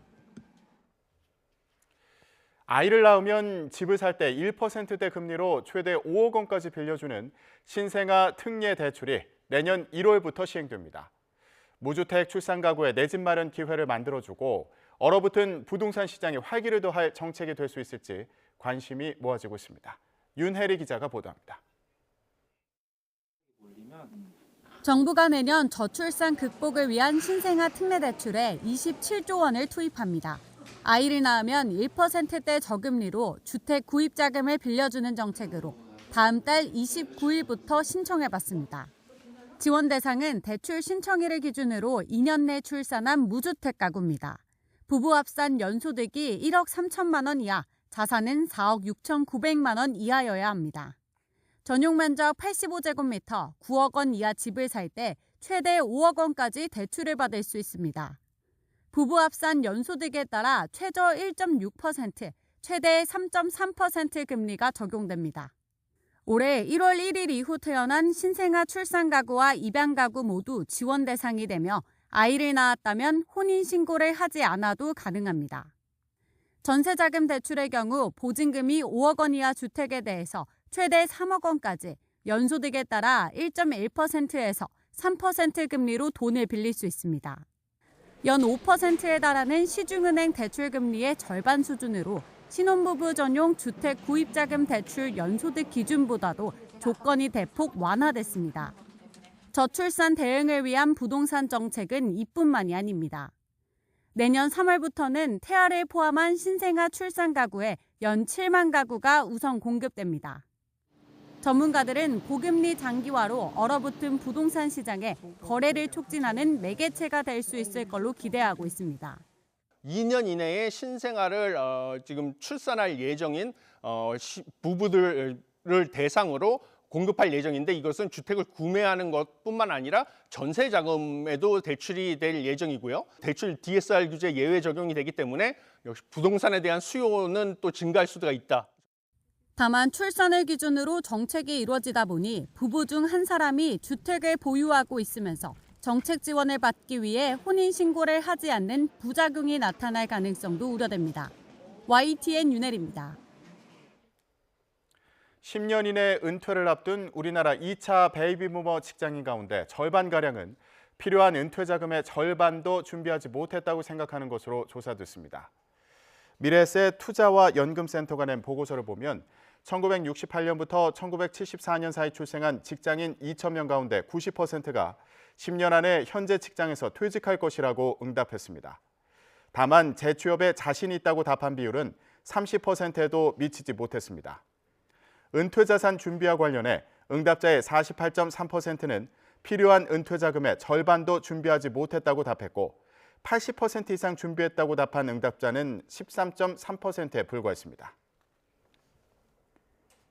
아이를 낳으면 집을 살 때 1%대 금리로 최대 5억 원까지 빌려주는 신생아 특례 대출이 내년 1월부터 시행됩니다. 무주택 출산 가구의 내 집 마련 기회를 만들어주고 얼어붙은 부동산 시장에 활기를 더할 정책이 될 수 있을지 관심이 모아지고 있습니다. 윤혜리 기자가 보도합니다. 정부가 내년 저출산 극복을 위한 신생아 특례 대출에 27조 원을 투입합니다. 아이를 낳으면 1%대 저금리로 주택 구입 자금을 빌려주는 정책으로 다음 달 29일부터 신청해봤습니다. 지원 대상은 대출 신청일을 기준으로 2년 내 출산한 무주택 가구입니다. 부부 합산 연소득이 1억 3천만 원 이하, 자산은 4억 6,900만 원 이하여야 합니다. 전용 면적 85제곱미터, 9억 원 이하 집을 살 때 최대 5억 원까지 대출을 받을 수 있습니다. 부부 합산 연소득에 따라 최저 1.6%, 최대 3.3% 금리가 적용됩니다. 올해 1월 1일 이후 태어난 신생아 출산 가구와 입양 가구 모두 지원 대상이 되며 아이를 낳았다면 혼인신고를 하지 않아도 가능합니다. 전세자금 대출의 경우 보증금이 5억 원 이하 주택에 대해서 최대 3억 원까지 연소득에 따라 1.1%에서 3% 금리로 돈을 빌릴 수 있습니다. 연 5%에 달하는 시중은행 대출 금리의 절반 수준으로 신혼부부 전용 주택 구입자금 대출 연소득 기준보다도 조건이 대폭 완화됐습니다. 저출산 대응을 위한 부동산 정책은 이뿐만이 아닙니다. 내년 3월부터는 태아를 포함한 신생아 출산 가구에 연 7만 가구가 우선 공급됩니다. 전문가들은 고금리 장기화로 얼어붙은 부동산 시장에 거래를 촉진하는 매개체가 될 수 있을 걸로 기대하고 있습니다. 2년 이내에 신생아를 지금 출산할 예정인 부부들을 대상으로 공급할 예정인데 이것은 주택을 구매하는 것뿐만 아니라 전세 자금에도 대출이 될 예정이고요. 대출 DSR 규제 예외 적용이 되기 때문에 역시 부동산에 대한 수요는 또 증가할 수가 있다. 다만 출산을 기준으로 정책이 이루어지다 보니 부부 중 한 사람이 주택을 보유하고 있으면서 정책 지원을 받기 위해 혼인신고를 하지 않는 부작용이 나타날 가능성도 우려됩니다. YTN 윤혜리입니다. 10년 이내 은퇴를 앞둔 우리나라 2차 베이비부머 직장인 가운데 절반가량은 필요한 은퇴 자금의 절반도 준비하지 못했다고 생각하는 것으로 조사됐습니다. 미래에셋 투자와 연금센터가 낸 보고서를 보면 1968년부터 1974년 사이 출생한 직장인 2,000명 가운데 90%가 10년 안에 현재 직장에서 퇴직할 것이라고 응답했습니다. 다만 재취업에 자신이 있다고 답한 비율은 30%에도 미치지 못했습니다. 은퇴자산 준비와 관련해 응답자의 48.3%는 필요한 은퇴 자금의 절반도 준비하지 못했다고 답했고 80% 이상 준비했다고 답한 응답자는 13.3%에 불과했습니다.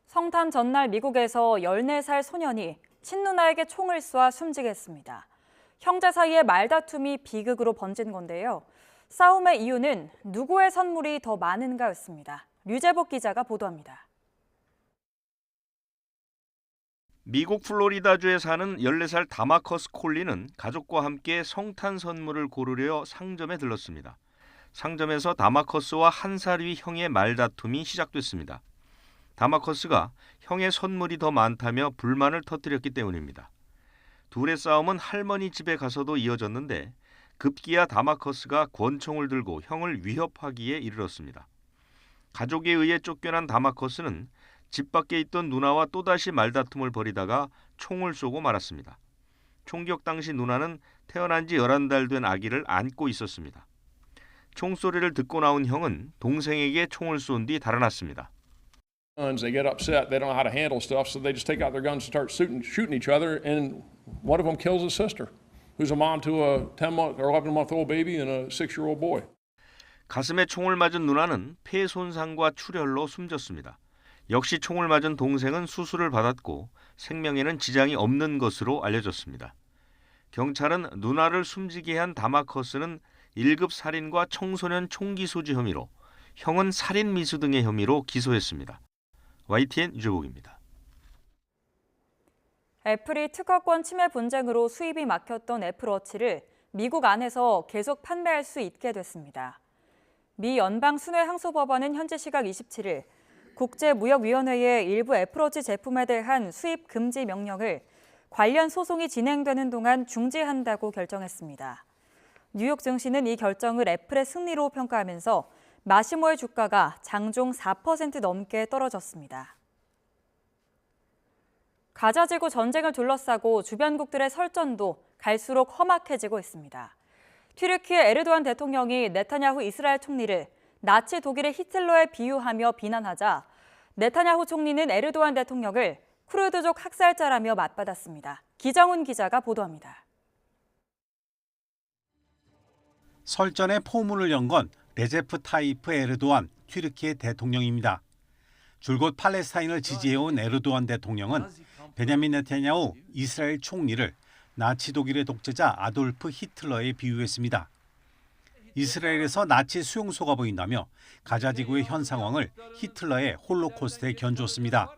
성탄 전날 미국에서 14살 소년이 친누나에게 총을 쏴 숨지게 했습니다. 형제 사이의 말다툼이 비극으로 번진 건데요. 싸움의 이유는 누구의 선물이 더 많은가였습니다. 류재복 기자가 보도합니다. 미국 플로리다주에 사는 14살 다마커스 콜리는 가족과 함께 성탄 선물을 고르려 상점에 들렀습니다. 상점에서 다마커스와 한 살 위 형의 말다툼이 시작됐습니다. 다마커스가 형의 선물이 더 많다며 불만을 터뜨렸기 때문입니다. 둘의 싸움은 할머니 집에 가서도 이어졌는데 급기야 다마커스가 권총을 들고 형을 위협하기에 이르렀습니다. 가족에 의해 쫓겨난 다마커스는 집 밖에 있던 누나와 또다시 말다툼을 벌이다가 총을 쏘고 말았습니다. 총격 당시 누나는 태어난 지 11달 된 아기를 안고 있었습니다. 총소리를 듣고 나온 형은 동생에게 총을 쏜 뒤 달아났습니다. They get upset. They don't know how to handle stuff, so they just take out their guns and start shooting each other. And one of them kills his sister, who's a mom to a 10-month or 11-month-old baby and a 6-year-old boy. 가슴에 총을 맞은 누나는 폐 손상과 출혈로 숨졌습니다. 역시 총을 맞은 동생은 수술을 받았고 생명에는 지장이 없는 것으로 알려졌습니다. 경찰은 누나를 숨지게 한 다마커스는 1급 살인과 청소년 총기 소지 혐의로, 형은 살인 미수 등의 혐의로 기소했습니다. YTN 유재복입니다. 애플이 특허권 침해 분쟁으로 수입이 막혔던 애플워치를 미국 안에서 계속 판매할 수 있게 됐습니다. 미 연방순회항소법원은 현지 시각 27일 국제무역위원회의 일부 애플워치 제품에 대한 수입 금지 명령을 관련 소송이 진행되는 동안 중지한다고 결정했습니다. 뉴욕 증시는 이 결정을 애플의 승리로 평가하면서 마시모의 주가가 장중 4% 넘게 떨어졌습니다. 가자지구 전쟁을 둘러싸고 주변국들의 설전도 갈수록 험악해지고 있습니다. 튀르키예 에르도안 대통령이 네타냐후 이스라엘 총리를 나치 독일의 히틀러에 비유하며 비난하자 네타냐후 총리는 에르도안 대통령을 쿠르드족 학살자라며 맞받았습니다. 기정훈 기자가 보도합니다. 설전의 포문을 연 건 레제프 타이프 에르도안 튀르키예 대통령입니다. 줄곧 팔레스타인을 지지해온 에르도안 대통령은 베냐민 네타냐후 이스라엘 총리를 나치 독일의 독재자 아돌프 히틀러에 비유했습니다. 이스라엘에서 나치 수용소가 보인다며 가자지구의 현 상황을 히틀러의 홀로코스트에 견주었습니다.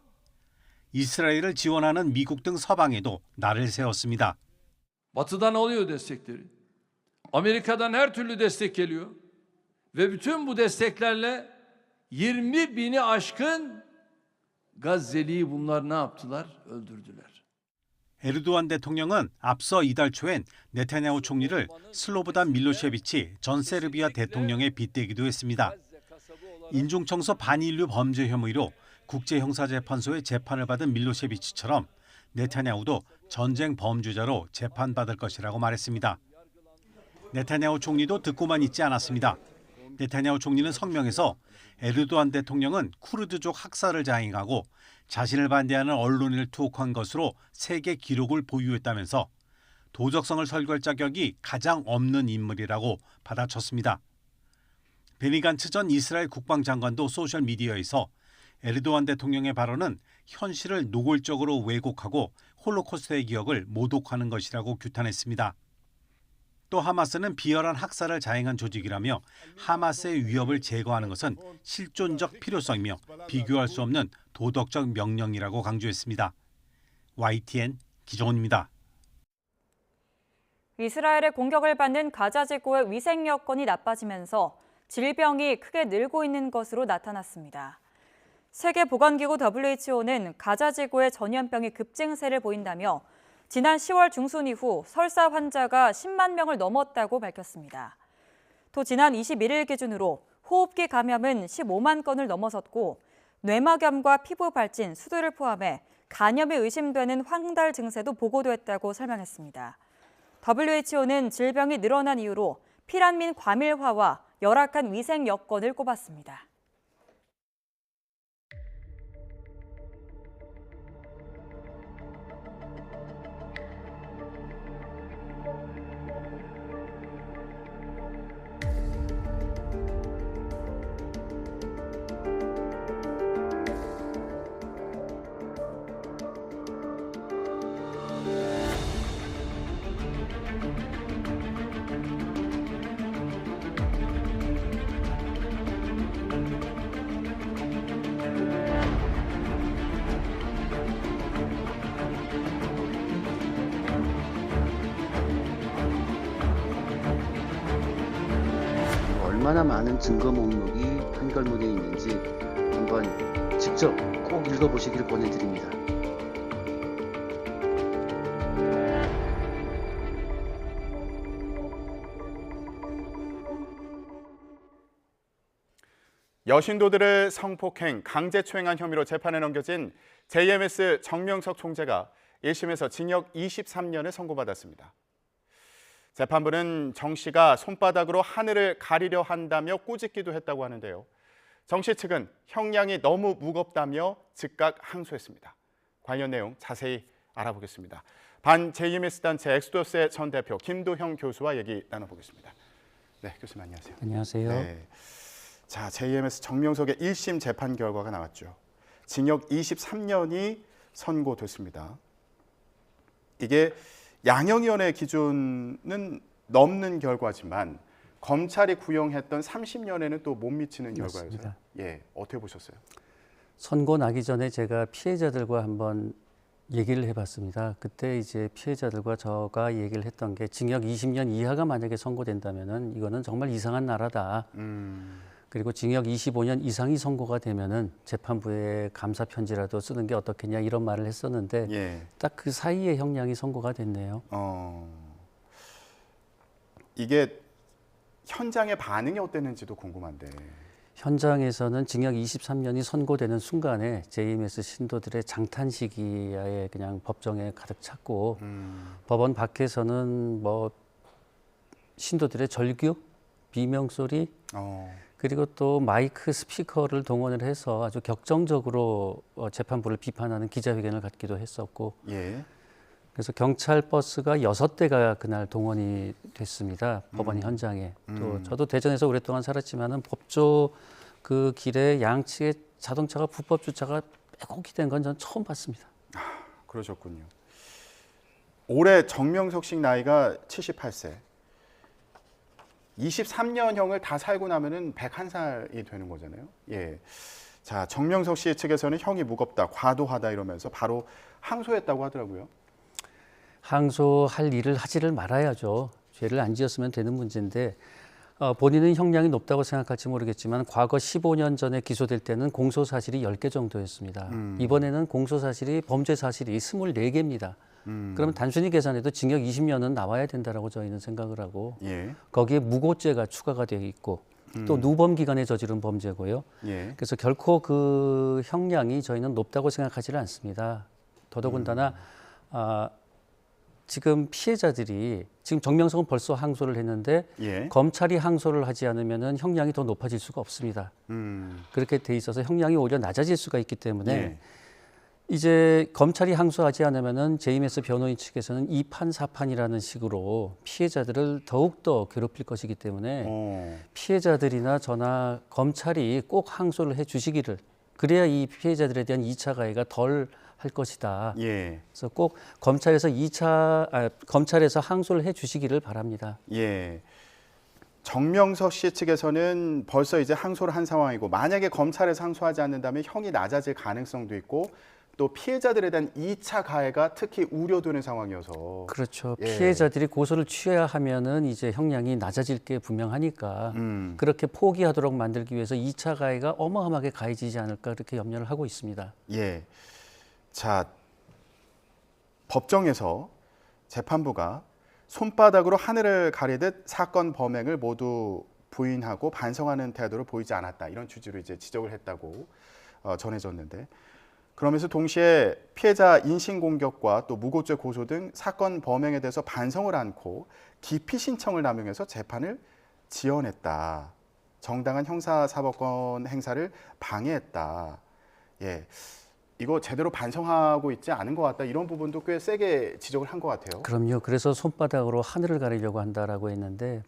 이스라엘을 지원하는 미국 등 서방에도 날을 세웠습니다. Batı'dan alıyor destekleri. Amerika'dan her türlü destek geliyor. Ve bütün bu desteklerle 20 bini aşkın Gazze'liyi bunlar ne yaptılar? Öldürdüler. 에르도안 대통령은 앞서 이달 초엔 네타냐후 총리를 슬로보단 밀로셰비치 전 세르비아 대통령에 빗대기도 했습니다. 인종청소 반인류 범죄 혐의로 국제형사재판소의 재판을 받은 밀로셰비치처럼 네타냐후도 전쟁 범죄자로 재판받을 것이라고 말했습니다. 네타냐후 총리도 듣고만 있지 않았습니다. 네타냐후 총리는 성명에서 에르도안 대통령은 쿠르드족 학살을 자행하고 자신을 반대하는 언론인을 투옥한 것으로 세계 기록을 보유했다면서 도적성을 설교할 자격이 가장 없는 인물이라고 받아쳤습니다. 베니 간츠 전 이스라엘 국방장관도 소셜미디어에서 에르도안 대통령의 발언은 현실을 노골적으로 왜곡하고 홀로코스트의 기억을 모독하는 것이라고 규탄했습니다. 또 하마스는 비열한 학살을 자행한 조직이라며 하마스의 위협을 제거하는 것은 실존적 필요성이며 비교할 수 없는 도덕적 명령이라고 강조했습니다. YTN 기정훈입니다. 이스라엘의 공격을 받는 가자지구의 위생 여건이 나빠지면서 질병이 크게 늘고 있는 것으로 나타났습니다. 세계보건기구 WHO는 가자지구의 전염병이 급증세를 보인다며 지난 10월 중순 이후 설사 환자가 10만 명을 넘었다고 밝혔습니다. 또 지난 21일 기준으로 호흡기 감염은 15만 건을 넘어섰고 뇌막염과 피부 발진, 수두를 포함해 간염이 의심되는 황달 증세도 보고됐다고 설명했습니다. WHO는 질병이 늘어난 이유로 피란민 과밀화와 열악한 위생 여건을 꼽았습니다. 얼마나 많은 증거 목록이 판결문에 있는지 한번 직접 꼭 읽어보시기를 권해드립니다. 여신도들을 성폭행, 강제추행한 혐의로 재판에 넘겨진 JMS 정명석 총재가 1심에서 징역 23년을 선고받았습니다. 재판부는 정 씨가 손바닥으로 하늘을 가리려 한다며 꾸짖기도 했다고 하는데요. 정 씨 측은 형량이 너무 무겁다며 즉각 항소했습니다. 관련 내용 자세히 알아보겠습니다. 반 JMS 단체 엑소더스의 전 대표 김도형 교수와 얘기 나눠보겠습니다. 네, 교수님 안녕하세요. 안녕하세요. 네. 자, JMS 정명석의 1심 재판 결과가 나왔죠. 징역 23년이 선고됐습니다. 이게 양형위원회 기준은 넘는 결과지만 검찰이 구형했던 30년에는 또 못 미치는 결과여서요. 예, 어떻게 보셨어요? 선고 나기 전에 제가 피해자들과 한번 얘기를 해봤습니다. 그때 이제 피해자들과 저가 얘기를 했던 게 징역 20년 이하가 만약에 선고된다면은 이거는 정말 이상한 나라다. 그리고 징역 25년 이상이 선고가 되면은 재판부에 감사 편지라도 쓰는 게 어떻겠냐 이런 말을 했었는데 예. 딱 그 사이에 형량이 선고가 됐네요. 이게 현장의 반응이 어땠는지도 궁금한데. 현장에서는 징역 23년이 선고되는 순간에 JMS 신도들의 장탄식이 그냥 법정에 가득 찼고 법원 밖에서는 뭐 신도들의 절규, 비명소리 그리고 또 마이크 스피커를 동원을 해서 아주 격정적으로 재판부를 비판하는 기자회견을 갖기도 했었고 예. 그래서 경찰 버스가 6대가 그날 동원이 됐습니다. 법원 현장에. 또 저도 대전에서 오랫동안 살았지만은 법조 그 길에 양측에 자동차가 불법 주차가 빼곡히 된 건 전 처음 봤습니다. 그러셨군요. 올해 정명석 씨 나이가 78세. 23년형을 다 살고 나면은 101살이 되는 거잖아요. 예. 자, 정명석 씨 측에서는 형이 무겁다, 과도하다 이러면서 바로 항소했다고 하더라고요. 항소할 일을 하지를 말아야죠. 죄를 안 지었으면 되는 문제인데 본인은 형량이 높다고 생각할지 모르겠지만 과거 15년 전에 기소될 때는 공소 사실이 10개 정도였습니다. 이번에는 공소 사실이 범죄 사실이 24개입니다. 그러면 단순히 계산해도 징역 20년은 나와야 된다라고 저희는 생각을 하고 예. 거기에 무고죄가 추가가 되어 있고 또 누범 기간에 저지른 범죄고요. 예. 그래서 결코 그 형량이 저희는 높다고 생각하지는 않습니다. 더더군다나 지금 피해자들이 지금 정명석은 벌써 항소를 했는데 예. 검찰이 항소를 하지 않으면은 형량이 더 높아질 수가 없습니다. 그렇게 돼 있어서 형량이 오히려 낮아질 수가 있기 때문에 예. 이제 검찰이 항소하지 않으면은 JMS 변호인 측에서는 2판 4판이라는 식으로 피해자들을 더욱더 괴롭힐 것이기 때문에 피해자들이나 저나 검찰이 꼭 항소를 해 주시기를 그래야 이 피해자들에 대한 2차 가해가 덜 할 것이다. 예. 그래서 꼭 검찰에서 검찰에서 항소를 해 주시기를 바랍니다. 예. 정명석 씨 측에서는 벌써 이제 항소를 한 상황이고 만약에 검찰에서 항소하지 않는다면 형이 낮아질 가능성도 있고 또 피해자들에 대한 2차 가해가 특히 우려되는 상황이어서 그렇죠. 예. 피해자들이 고소를 취해야 하면은 이제 형량이 낮아질 게 분명하니까 그렇게 포기하도록 만들기 위해서 2차 가해가 어마어마하게 가해지지 않을까 그렇게 염려를 하고 있습니다. 예. 자, 법정에서 재판부가 손바닥으로 하늘을 가리듯 사건 범행을 모두 부인하고 반성하는 태도를 보이지 않았다. 이런 취지로 이제 지적을 했다고 전해졌는데 그러면서 동시에 피해자 인신공격과 또 무고죄 고소 등 사건 범행에 대해서 반성을 않고 기피 신청을 남용해서 재판을 지연했다. 정당한 형사사법권 행사를 방해했다. 예. 이거 제대로 반성하고 있지 않은 것 같다. 이런 부분도 꽤 세게 지적을 한 것 같아요. 그럼요. 그래서 손바닥으로 하늘을 가리려고 한다라고 했는데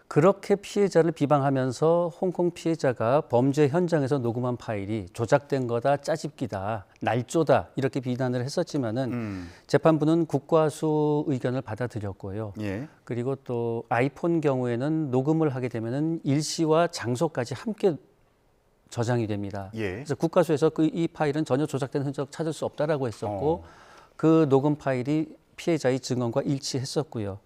그렇게 피해자를 비방하면서 홍콩 피해자가 범죄 현장에서 녹음한 파일이 조작된 거다, 짜집기다, 날조다 이렇게 비난을 했었지만은 재판부는 국과수 의견을 받아들였고요. 예. 그리고 또 아이폰 경우에는 녹음을 하게 되면은 일시와 장소까지 함께 저장이 됩니다. 예. 그래서 국과수에서 이 파일은 전혀 조작된 흔적 찾을 수 없다라고 했었고 그 녹음 파일이 피해자의 증언과 일치했었고요.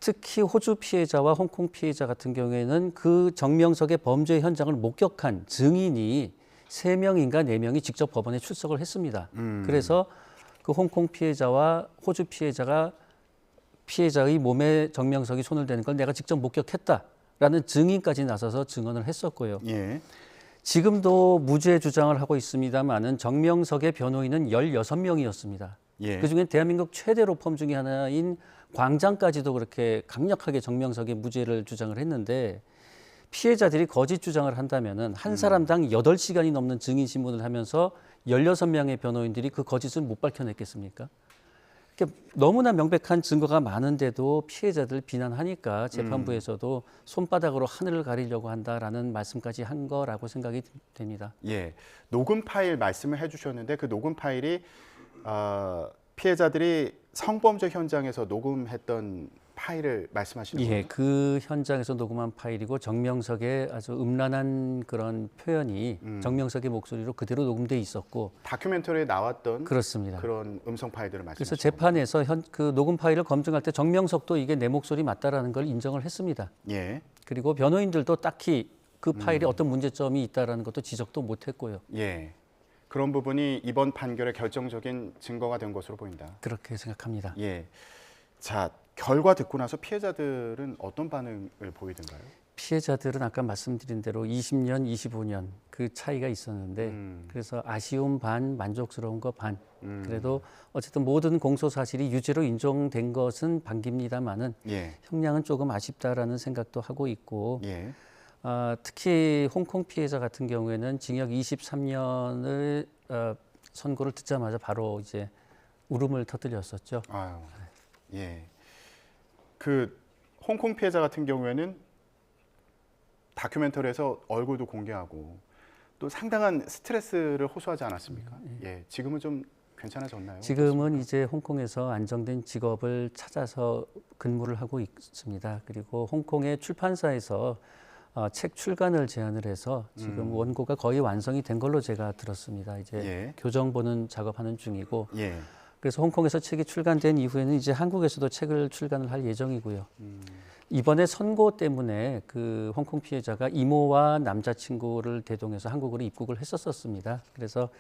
특히 호주 피해자와 홍콩 피해자 같은 경우에는 그 정명석의 범죄 현장을 목격한 증인이 3명인가 4명이 직접 법원에 출석을 했습니다. 그래서 그 홍콩 피해자와 호주 피해자가 피해자의 몸에 정명석이 손을 대는 걸 내가 직접 목격했다라는 증인까지 나서서 증언을 했었고요. 예. 지금도 무죄 주장을 하고 있습니다만은 정명석의 변호인은 16명이었습니다. 예. 그중에 대한민국 최대 로펌 중에 하나인 광장까지도 그렇게 강력하게 정명석의 무죄를 주장을 했는데 피해자들이 거짓 주장을 한다면은 한 사람당 8시간이 넘는 증인 신문을 하면서 16명의 변호인들이 그 거짓을 못 밝혀냈겠습니까? 너무나 명백한 증거가 많은데도 피해자들 비난하니까 재판부에서도 손바닥으로 하늘을 가리려고 한다라는 말씀까지 한 거라고 생각이 됩니다. 예, 녹음 파일 말씀을 해주셨는데 그 녹음 파일이 피해자들이 성범죄 현장에서 녹음했던 파일을 말씀하시는 거예요? 예, 그 현장에서 녹음한 파일이고 정명석의 아주 음란한 그런 표현이 정명석의 목소리로 그대로 녹음돼 있었고 다큐멘터리에 나왔던 그렇습니다. 그런 음성 파일들을 말씀하시는 그래서 재판에서 그 녹음 파일을 검증할 때 정명석도 이게 내 목소리 맞다라는 걸 인정을 했습니다. 예. 그리고 변호인들도 딱히 그 파일에 어떤 문제점이 있다라는 것도 지적도 못했고요. 예. 그런 부분이 이번 판결의 결정적인 증거가 된 것으로 보인다. 그렇게 생각합니다. 예. 자, 결과 듣고 나서 피해자들은 어떤 반응을 보이던가요? 피해자들은 아까 말씀드린 대로 20년, 25년 그 차이가 있었는데 그래서 아쉬움 반, 만족스러운 거 반. 그래도 어쨌든 모든 공소 사실이 유죄로 인정된 것은 반깁니다만은 예. 형량은 조금 아쉽다라는 생각도 하고 있고 예. 특히 홍콩 피해자 같은 경우에는 징역 23년을 선고를 듣자마자 바로 이제 울음을 터뜨렸었죠. 아유, 예. 그 홍콩 피해자 같은 경우에는 다큐멘터리에서 얼굴도 공개하고 또 상당한 스트레스를 호소하지 않았습니까? 예. 지금은 좀 괜찮아졌나요? 지금은 이제 홍콩에서 안정된 직업을 찾아서 근무를 하고 있습니다. 그리고 홍콩의 출판사에서 책 출간을 제안을 해서 지금 원고가 거의 완성이 된 걸로 제가 들었습니다. 이제 예. 교정 보는 작업하는 중이고 예. 그래서 홍콩에서 책이 출간된 이후에는 이제 한국에서도 책을 출간을 할 예정이고요. 이번에 선고 때문에 그 홍콩 피해자가 이모와 남자친구를 대동해서 한국으로 입국을 했었습니다. 그래서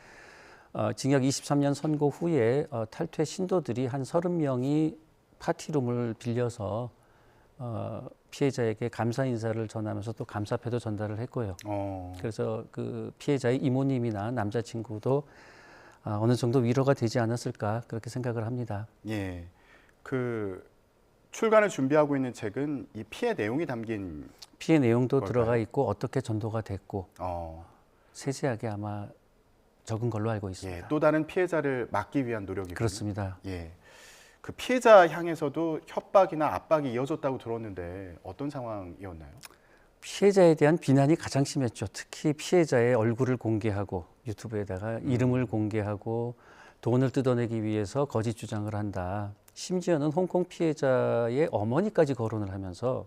징역 23년 선고 후에 탈퇴 신도들이 한 30명이 파티룸을 빌려서 피해자에게 감사 인사를 전하면서 또 감사패도 전달을 했고요. 그래서 그 피해자의 이모님이나 남자친구도 어느 정도 위로가 되지 않았을까 그렇게 생각을 합니다. 예, 그 출간을 준비하고 있는 책은 이 피해 내용이 담긴 피해 내용도 걸까요? 들어가 있고 어떻게 전도가 됐고 세세하게 아마 적은 걸로 알고 있습니다. 예, 또 다른 피해자를 막기 위한 노력이군요. 그렇습니다. 예, 그 피해자 향해서도 협박이나 압박이 이어졌다고 들었는데 어떤 상황이었나요? 피해자에 대한 비난이 가장 심했죠. 특히 피해자의 얼굴을 공개하고 유튜브에다가 이름을 공개하고 돈을 뜯어내기 위해서 거짓 주장을 한다. 심지어는 홍콩 피해자의 어머니까지 거론을 하면서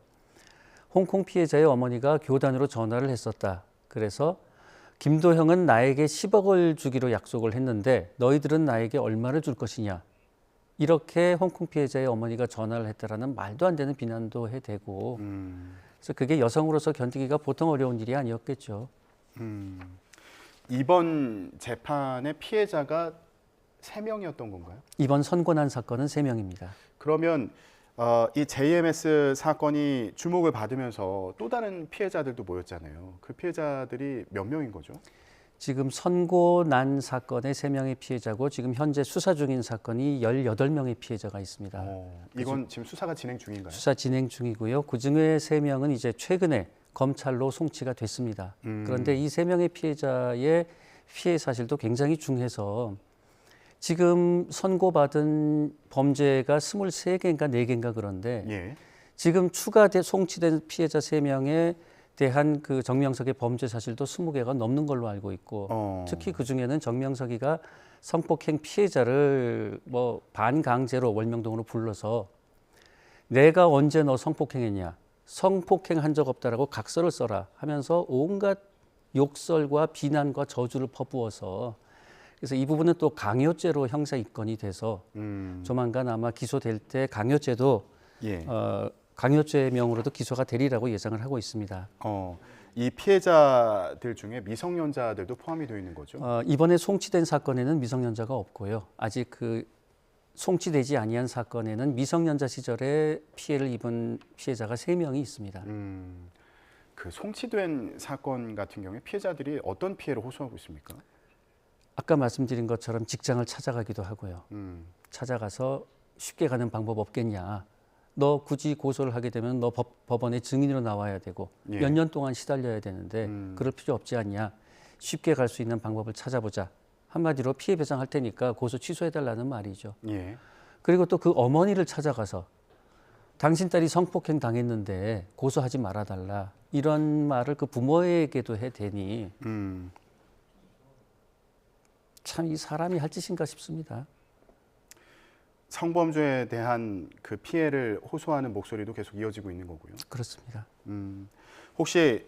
홍콩 피해자의 어머니가 교단으로 전화를 했었다. 그래서 김도형은 나에게 10억을 주기로 약속을 했는데 너희들은 나에게 얼마를 줄 것이냐. 이렇게 홍콩 피해자의 어머니가 전화를 했다라는 말도 안 되는 비난도 해대고 그래서 그게 여성으로서 견디기가 보통 어려운 일이 아니었겠죠. 이번 재판의 피해자가 3명이었던 건가요? 이번 선고난 사건은 3명입니다. 그러면 이 JMS 사건이 주목을 받으면서 또 다른 피해자들도 모였잖아요. 그 피해자들이 몇 명인 거죠? 지금 선고난 사건의 3명의 피해자고 지금 현재 수사 중인 사건이 18명의 피해자가 있습니다. 이건 지금 수사가 진행 중인가요? 수사 진행 중이고요. 그중에 3명은 이제 최근에 검찰로 송치가 됐습니다. 그런데 이 3명의 피해자의 피해 사실도 굉장히 중해서 지금 선고받은 범죄가 23개인가 4개인가 그런데 예. 지금 송치된 피해자 3명에 대한 그 정명석의 범죄 사실도 20개가 넘는 걸로 알고 있고 특히 그중에는 정명석이가 성폭행 피해자를 뭐 반강제로 월명동으로 불러서 내가 언제 너 성폭행했냐 성폭행한 적 없다라고 각서를 써라 하면서 온갖 욕설과 비난과 저주를 퍼부어서 그래서 이 부분은 또 강요죄로 형사 입건이 돼서 조만간 아마 기소될 때 강요죄도 예. 강요죄명으로도 기소가 되리라고 예상을 하고 있습니다. 이 피해자들 중에 미성년자들도 포함이 되어 있는 거죠? 이번에 송치된 사건에는 미성년자가 없고요. 아직 그 송치되지 아니한 사건에는 미성년자 시절에 피해를 입은 피해자가 3명이 있습니다. 그 송치된 사건 같은 경우에 피해자들이 어떤 피해를 호소하고 있습니까? 아까 말씀드린 것처럼 직장을 찾아가기도 하고요. 찾아가서 쉽게 가는 방법 없겠냐. 너 굳이 고소를 하게 되면 너 법원에 증인으로 나와야 되고 예. 몇 년 동안 시달려야 되는데 그럴 필요 없지 않냐. 쉽게 갈 수 있는 방법을 찾아보자. 한마디로 피해 배상할 테니까 고소 취소해달라는 말이죠. 예. 그리고 또 그 어머니를 찾아가서 당신 딸이 성폭행 당했는데 고소하지 말아달라. 이런 말을 그 부모에게도 해대니 참 이 사람이 할 짓인가 싶습니다. 성범죄에 대한 그 피해를 호소하는 목소리도 계속 이어지고 있는 거고요. 그렇습니다. 혹시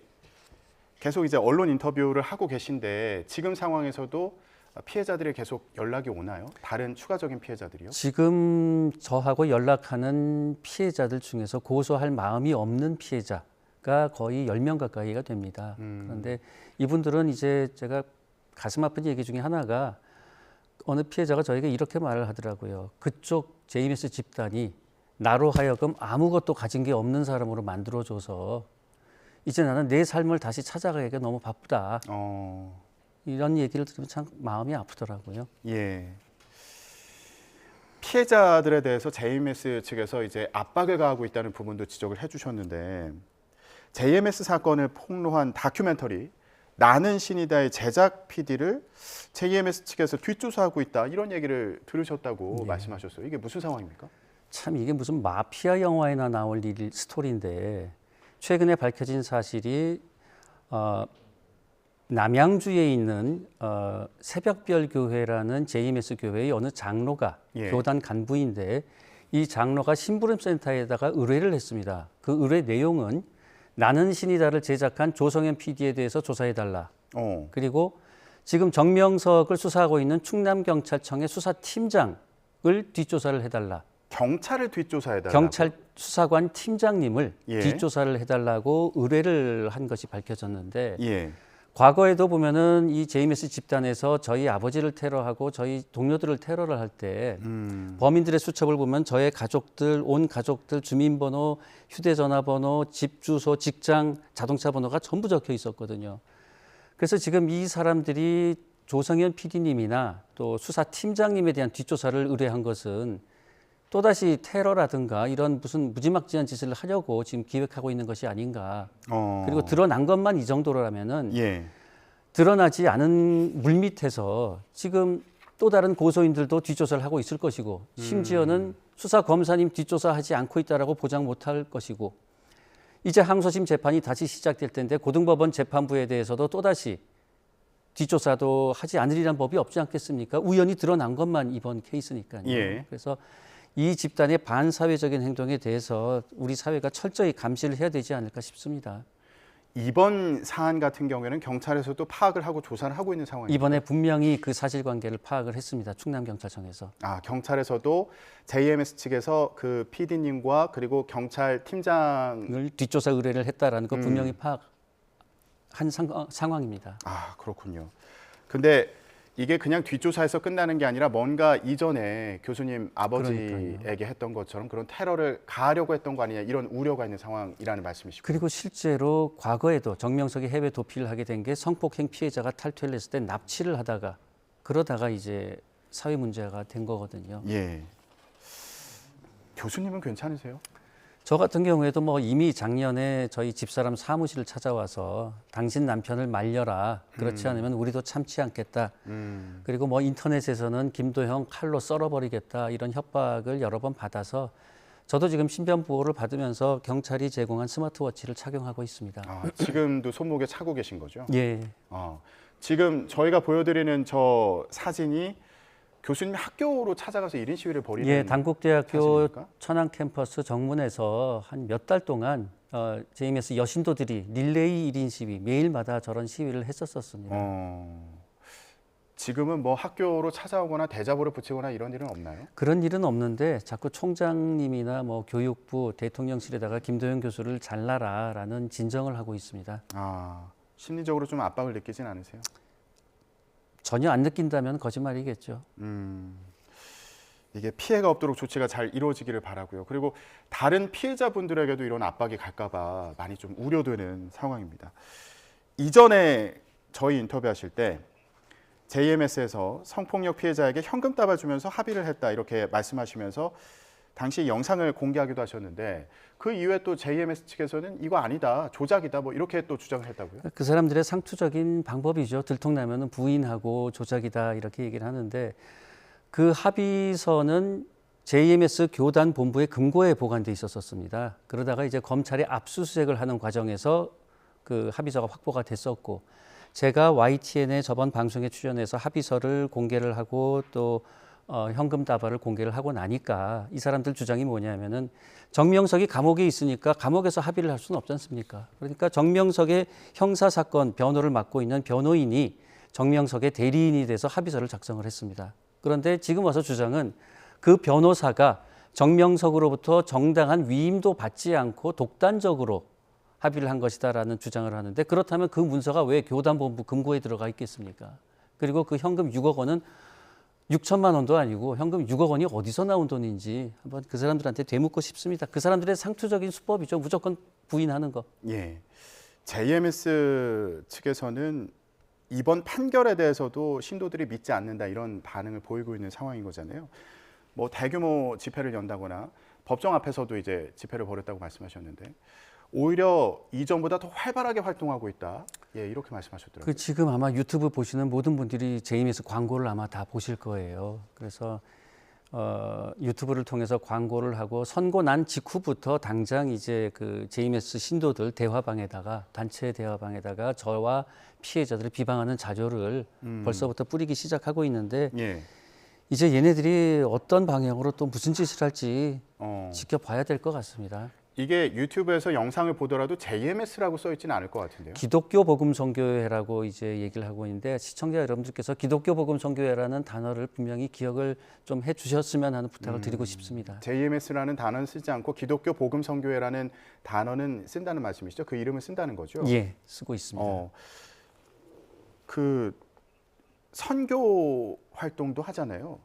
계속 이제 언론 인터뷰를 하고 계신데 지금 상황에서도 피해자들이 계속 연락이 오나요? 다른 추가적인 피해자들이요? 지금 저하고 연락하는 피해자들 중에서 고소할 마음이 없는 피해자가 거의 10명 가까이가 됩니다. 그런데 이분들은 이제 제가 가슴 아픈 얘기 중에 하나가 어느 피해자가 저에게 이렇게 말을 하더라고요. 그쪽 JMS 집단이 나로 하여금 아무것도 가진 게 없는 사람으로 만들어줘서 이제 나는 내 삶을 다시 찾아가기가 너무 바쁘다. 이런 얘기를 들으면 참 마음이 아프더라고요. 예. 피해자들에 대해서 JMS 측에서 이제 압박을 가하고 있다는 부분도 지적을 해주셨는데 JMS 사건을 폭로한 다큐멘터리 나는 신이다의 제작 PD를 JMS 측에서 뒷조사하고 있다 이런 얘기를 들으셨다고 말씀하셨어요. 이게 무슨 상황입니까? 참 이게 무슨 마피아 영화에나 나올 스토리인데 최근에 밝혀진 사실이 남양주에 있는 새벽별 교회라는 JMS 교회의 어느 장로가 교단 간부인데 이 장로가 심부름센터에다가 의뢰를 했습니다. 그 의뢰 내용은 나는 신이다를 제작한 조성현 PD에 대해서 조사해달라. 그리고 지금 정명석을 수사하고 있는 충남경찰청의 수사팀장을 뒷조사를 해달라. 경찰을 뒷조사해달라. 경찰 수사관 팀장님을 예. 뒷조사를 해달라고 의뢰를 한 것이 밝혀졌는데 예. 과거에도 보면은 이 JMS 집단에서 저희 아버지를 테러하고 저희 동료들을 테러를 할 때 범인들의 수첩을 보면 저의 가족들, 온 가족들 주민번호, 휴대전화번호, 집 주소, 직장, 자동차 번호가 전부 적혀 있었거든요. 그래서 지금 이 사람들이 조성현 PD님이나 또 수사팀장님에 대한 뒷조사를 의뢰한 것은 또다시 테러라든가 이런 무슨 무지막지한 짓을 하려고 지금 기획하고 있는 것이 아닌가. 그리고 드러난 것만 이 정도라면은 드러나지 않은 물밑에서 지금 또 다른 고소인들도 뒷조사를 하고 있을 것이고 심지어는 수사 검사님 뒷조사하지 않고 있다라고 보장 못할 것이고 이제 항소심 재판이 다시 시작될 텐데 고등법원 재판부에 대해서도 또다시 뒷조사도 하지 않으리란 법이 없지 않겠습니까? 우연히 드러난 것만 이번 케이스니까요. 예. 그래서 이 집단의 반사회적인 행동에 대해서 우리 사회가 철저히 감시를 해야 되지 않을까 싶습니다. 이번 사안 같은 경우에는 경찰에서도 파악을 하고 조사를 하고 있는 상황입니다. 이번에 분명히 그 사실관계를 파악을 했습니다. 충남경찰청에서. 경찰에서도 JMS 측에서 그 PD님과 그리고 경찰 팀장을 뒷조사 의뢰를 했다라는 거 분명히 파악한 상황입니다. 그렇군요. 근데 이게 그냥 뒷조사에서 끝나는 게 아니라 뭔가 이전에 교수님 아버지에게 그러니까요. 했던 것처럼 그런 테러를 가하려고 했던 거 아니냐 이런 우려가 있는 상황이라는 말씀이시고. 그리고 실제로 과거에도 정명석이 해외 도피를 하게 된 게 성폭행 피해자가 탈퇴를 했을 때 납치를 하다가 그러다가 이제 사회 문제가 된 거거든요. 예. 교수님은 괜찮으세요? 저 같은 경우에도 뭐 이미 작년에 저희 집사람 사무실을 찾아와서 당신 남편을 말려라. 그렇지 않으면 우리도 참지 않겠다. 그리고 뭐 인터넷에서는 김도형 칼로 썰어버리겠다. 이런 협박을 여러 번 받아서 저도 지금 신변 보호를 받으면서 경찰이 제공한 스마트워치를 착용하고 있습니다. 지금도 손목에 차고 계신 거죠? 예. 지금 저희가 보여드리는 저 사진이 교수님이 학교로 찾아가서 1인 시위를 벌이는 예, 단국대학교 사진입니까? 천안 캠퍼스 정문에서 한 몇 달 동안 JMS 여신도들이 릴레이 1인 시위 매일마다 저런 시위를 했었습니다. 지금은 뭐 학교로 찾아오거나 대자보를 붙이거나 이런 일은 없나요? 그런 일은 없는데 자꾸 총장님이나 뭐 교육부 대통령실에다가 김도영 교수를 잘라라라는 진정을 하고 있습니다. 아, 심리적으로 좀 압박을 느끼진 않으세요? 전혀 안 느낀다면 거짓말이겠죠. 이게 피해가 없도록 조치가 잘 이루어지기를 바라고요. 그리고 다른 피해자분들에게도 이런 압박이 갈까 봐 많이 좀 우려되는 상황입니다. 이전에 저희 인터뷰하실 때 JMS에서 성폭력 피해자에게 현금 따봐주면서 합의를 했다 이렇게 말씀하시면서 당시 영상을 공개하기도 하셨는데 그 이후에 또 JMS 측에서는 이거 아니다, 조작이다 뭐 이렇게 또 주장을 했다고요? 그 사람들의 상투적인 방법이죠. 들통나면 부인하고 조작이다 이렇게 얘기를 하는데 그 합의서는 JMS 교단 본부의 금고에 보관돼 있었습니다. 그러다가 이제 검찰이 압수수색을 하는 과정에서 그 합의서가 확보가 됐었고 제가 YTN의 저번 방송에 출연해서 합의서를 공개를 하고 또 현금 다발을 공개를 하고 나니까 이 사람들 주장이 뭐냐면은 정명석이 감옥에 있으니까 감옥에서 합의를 할 수는 없지 않습니까? 그러니까 정명석의 형사사건 변호를 맡고 있는 변호인이 정명석의 대리인이 돼서 합의서를 작성을 했습니다. 그런데 지금 와서 주장은 그 변호사가 정명석으로부터 정당한 위임도 받지 않고 독단적으로 합의를 한 것이다라는 주장을 하는데 그렇다면 그 문서가 왜 교단본부 금고에 들어가 있겠습니까? 그리고 그 현금 6억 원은 6천만 원도 아니고 현금 6억 원이 어디서 나온 돈인지 한번 그 사람들한테 되묻고 싶습니다. 그 사람들의 상투적인 수법이죠. 무조건 부인하는 거. 예, JMS 측에서는 이번 판결에 대해서도 신도들이 믿지 않는다 이런 반응을 보이고 있는 상황인 거잖아요. 뭐 대규모 집회를 연다거나 법정 앞에서도 이제 집회를 벌였다고 말씀하셨는데 오히려 이전보다 더 활발하게 활동하고 있다. 예, 이렇게 말씀하셨더라고요. 그 지금 아마 유튜브 보시는 모든 분들이 JMS 광고를 아마 다 보실 거예요. 그래서 유튜브를 통해서 광고를 하고 선고 난 직후부터 당장 이제 그 JMS 신도들 대화방에다가 단체 대화방에다가 저와 피해자들을 비방하는 자료를 벌써부터 뿌리기 시작하고 있는데 예. 이제 얘네들이 어떤 방향으로 또 무슨 짓을 할지 지켜봐야 될 것 같습니다. 이게 유튜브에서 영상을 보더라도 JMS라고 써 있지는 않을 것 같은데요. 기독교 복음 선교회라고 이제 얘기를 하고 있는데 시청자 여러분들께서 기독교 복음 선교회라는 단어를 분명히 기억을 좀 해주셨으면 하는 부탁을 드리고 싶습니다. JMS라는 단어는 쓰지 않고 기독교 복음 선교회라는 단어는 쓴다는 말씀이시죠? 그 이름을 쓴다는 거죠? 예, 쓰고 있습니다. 그 선교 활동도 하잖아요.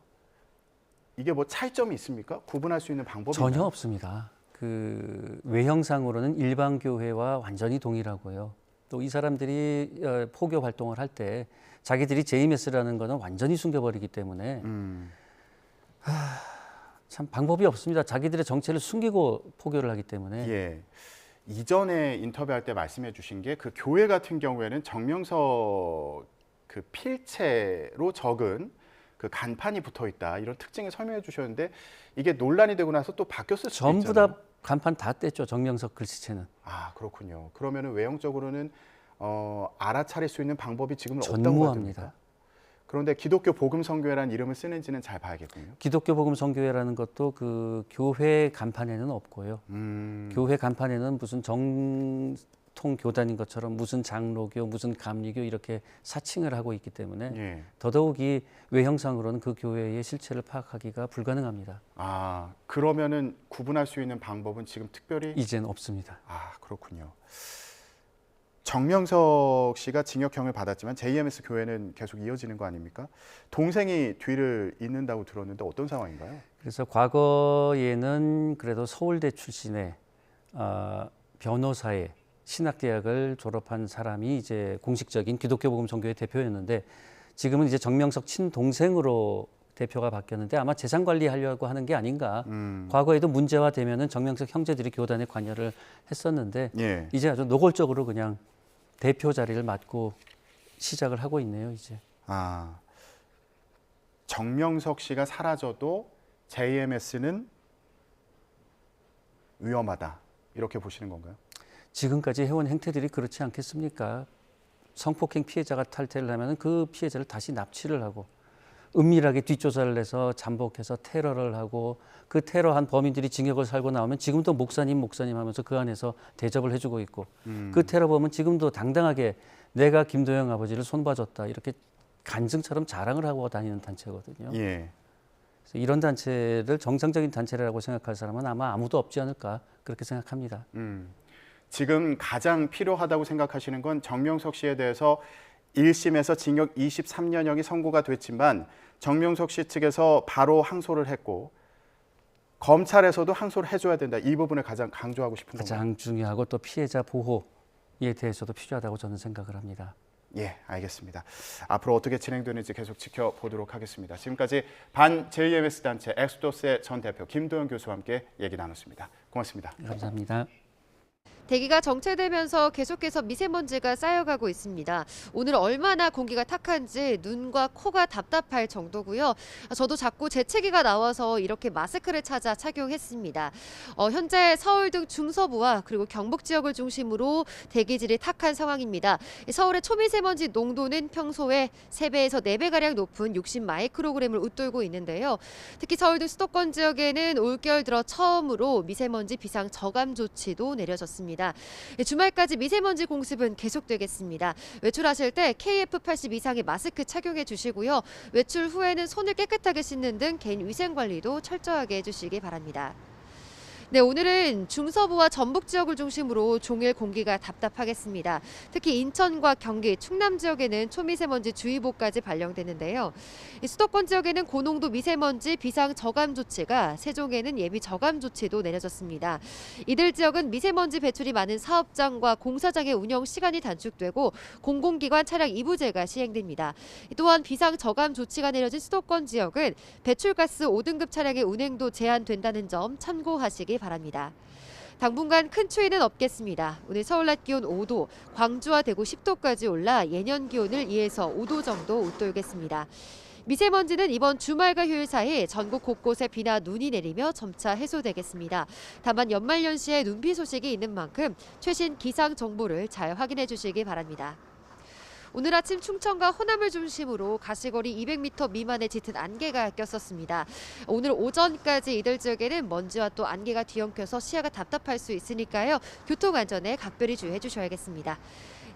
이게 뭐 차이점이 있습니까? 구분할 수 있는 방법이 전혀 있나요? 없습니다. 그 외형상으로는 일반 교회와 완전히 동일하고요. 또 이 사람들이 포교 활동을 할 때 자기들이 JMS라는 거는 완전히 숨겨버리기 때문에 참 방법이 없습니다. 자기들의 정체를 숨기고 포교를 하기 때문에. 예. 이전에 인터뷰할 때 말씀해 주신 게 그 교회 같은 경우에는 정명석 그 필체로 적은 그 간판이 붙어 있다 이런 특징을 설명해 주셨는데 이게 논란이 되고 나서 또 바뀌었을 수도 있잖아요. 전부 다 간판 다 뗐죠. 정명석 글씨체는. 아 그렇군요. 그러면은 외형적으로는 알아차릴 수 있는 방법이 지금은 없다고 전무합니다. 합니다. 그런데 기독교 복음 선교회라는 이름을 쓰는지는 잘 봐야겠군요. 기독교 복음 선교회라는 것도 그 교회 간판에는 없고요. 교회 간판에는 무슨 정통 교단인 것처럼 무슨 장로교, 무슨 감리교 이렇게 사칭을 하고 있기 때문에 예. 더더욱이 외형상으로는 그 교회의 실체를 파악하기가 불가능합니다. 아 그러면은 구분할 수 있는 방법은 지금 특별히 이제는 없습니다. 아 그렇군요. 정명석 씨가 징역형을 받았지만 JMS 교회는 계속 이어지는 거 아닙니까? 동생이 뒤를 잇는다고 들었는데 어떤 상황인가요? 그래서 과거에는 그래도 서울대 출신의 변호사의 신학대학을 졸업한 사람이 이제 공식적인 기독교 복음 선교회 대표였는데 지금은 이제 정명석 친동생으로 대표가 바뀌었는데 아마 재산 관리하려고 하는 게 아닌가. 과거에도 문제화 되면은 정명석 형제들이 교단에 관여를 했었는데 예. 이제 아주 노골적으로 그냥 대표 자리를 맡고 시작을 하고 있네요, 이제. 아, 정명석 씨가 사라져도 JMS는 위험하다 이렇게 보시는 건가요? 지금까지 해온 행태들이 그렇지 않겠습니까? 성폭행 피해자가 탈퇴를 하면 그 피해자를 다시 납치를 하고 은밀하게 뒷조사를 해서 잠복해서 테러를 하고 그 테러한 범인들이 징역을 살고 나오면 지금도 목사님 하면서 그 안에서 대접을 해주고 있고 그 테러범은 지금도 당당하게 내가 김도영 아버지를 손봐줬다 이렇게 간증처럼 자랑을 하고 다니는 단체거든요. 예. 그래서 이런 단체를 정상적인 단체라고 생각할 사람은 아마 아무도 없지 않을까 그렇게 생각합니다. 지금 가장 필요하다고 생각하시는 건 정명석 씨에 대해서 1심에서 징역 23년형이 선고가 됐지만 정명석 씨 측에서 바로 항소를 했고 검찰에서도 항소를 해줘야 된다. 이 부분을 가장 강조하고 싶은 건가요? 가장 중요하고 또 피해자 보호에 대해서도 필요하다고 저는 생각을 합니다. 예, 알겠습니다. 앞으로 어떻게 진행되는지 계속 지켜보도록 하겠습니다. 지금까지 반 JMS 단체 엑소더스의 전 대표 김도영 교수와 함께 얘기 나눴습니다. 고맙습니다. 감사합니다. 대기가 정체되면서 계속해서 미세먼지가 쌓여가고 있습니다. 오늘 얼마나 공기가 탁한지 눈과 코가 답답할 정도고요. 저도 자꾸 재채기가 나와서 이렇게 마스크를 찾아 착용했습니다. 현재 서울 등 중서부와 그리고 경북 지역을 중심으로 대기질이 탁한 상황입니다. 서울의 초미세먼지 농도는 평소에 3배에서 4배가량 높은 60 마이크로그램을 웃돌고 있는데요. 특히 서울 등 수도권 지역에는 올겨울 들어 처음으로 미세먼지 비상 저감 조치도 내려졌습니다. 주말까지 미세먼지 공습은 계속되겠습니다. 외출하실 때 KF80 이상의 마스크 착용해 주시고요. 외출 후에는 손을 깨끗하게 씻는 등 개인 위생 관리도 철저하게 해주시기 바랍니다. 네, 오늘은 중서부와 전북 지역을 중심으로 종일 공기가 답답하겠습니다. 특히 인천과 경기, 충남 지역에는 초미세먼지 주의보까지 발령되는데요. 수도권 지역에는 고농도 미세먼지 비상 저감 조치가, 세종에는 예비 저감 조치도 내려졌습니다. 이들 지역은 미세먼지 배출이 많은 사업장과 공사장의 운영 시간이 단축되고 공공기관 차량 이부제가 시행됩니다. 또한 비상 저감 조치가 내려진 수도권 지역은 배출가스 5등급 차량의 운행도 제한된다는 점 참고하시기 바랍니다. 당분간 큰 추위는 없겠습니다. 오늘 서울 낮 기온 5도, 광주와 대구 10도까지 올라 예년 기온을 2에서 5도 정도 웃돌겠습니다. 미세먼지는 이번 주말과 휴일 사이 전국 곳곳에 비나 눈이 내리며 점차 해소되겠습니다. 다만 연말연시에 눈비 소식이 있는 만큼 최신 기상 정보를 잘 확인해 주시기 바랍니다. 오늘 아침 충청과 호남을 중심으로 가시거리 200m 미만의 짙은 안개가 꼈었습니다. 오늘 오전까지 이들 지역에는 먼지와 또 안개가 뒤엉켜서 시야가 답답할 수 있으니까요. 교통안전에 각별히 주의해 주셔야겠습니다.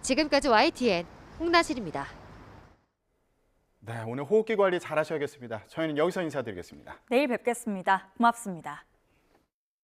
지금까지 YTN 홍나실입니다. 네, 오늘 호흡기 관리 잘 하셔야겠습니다. 저희는 여기서 인사드리겠습니다. 내일 뵙겠습니다. 고맙습니다.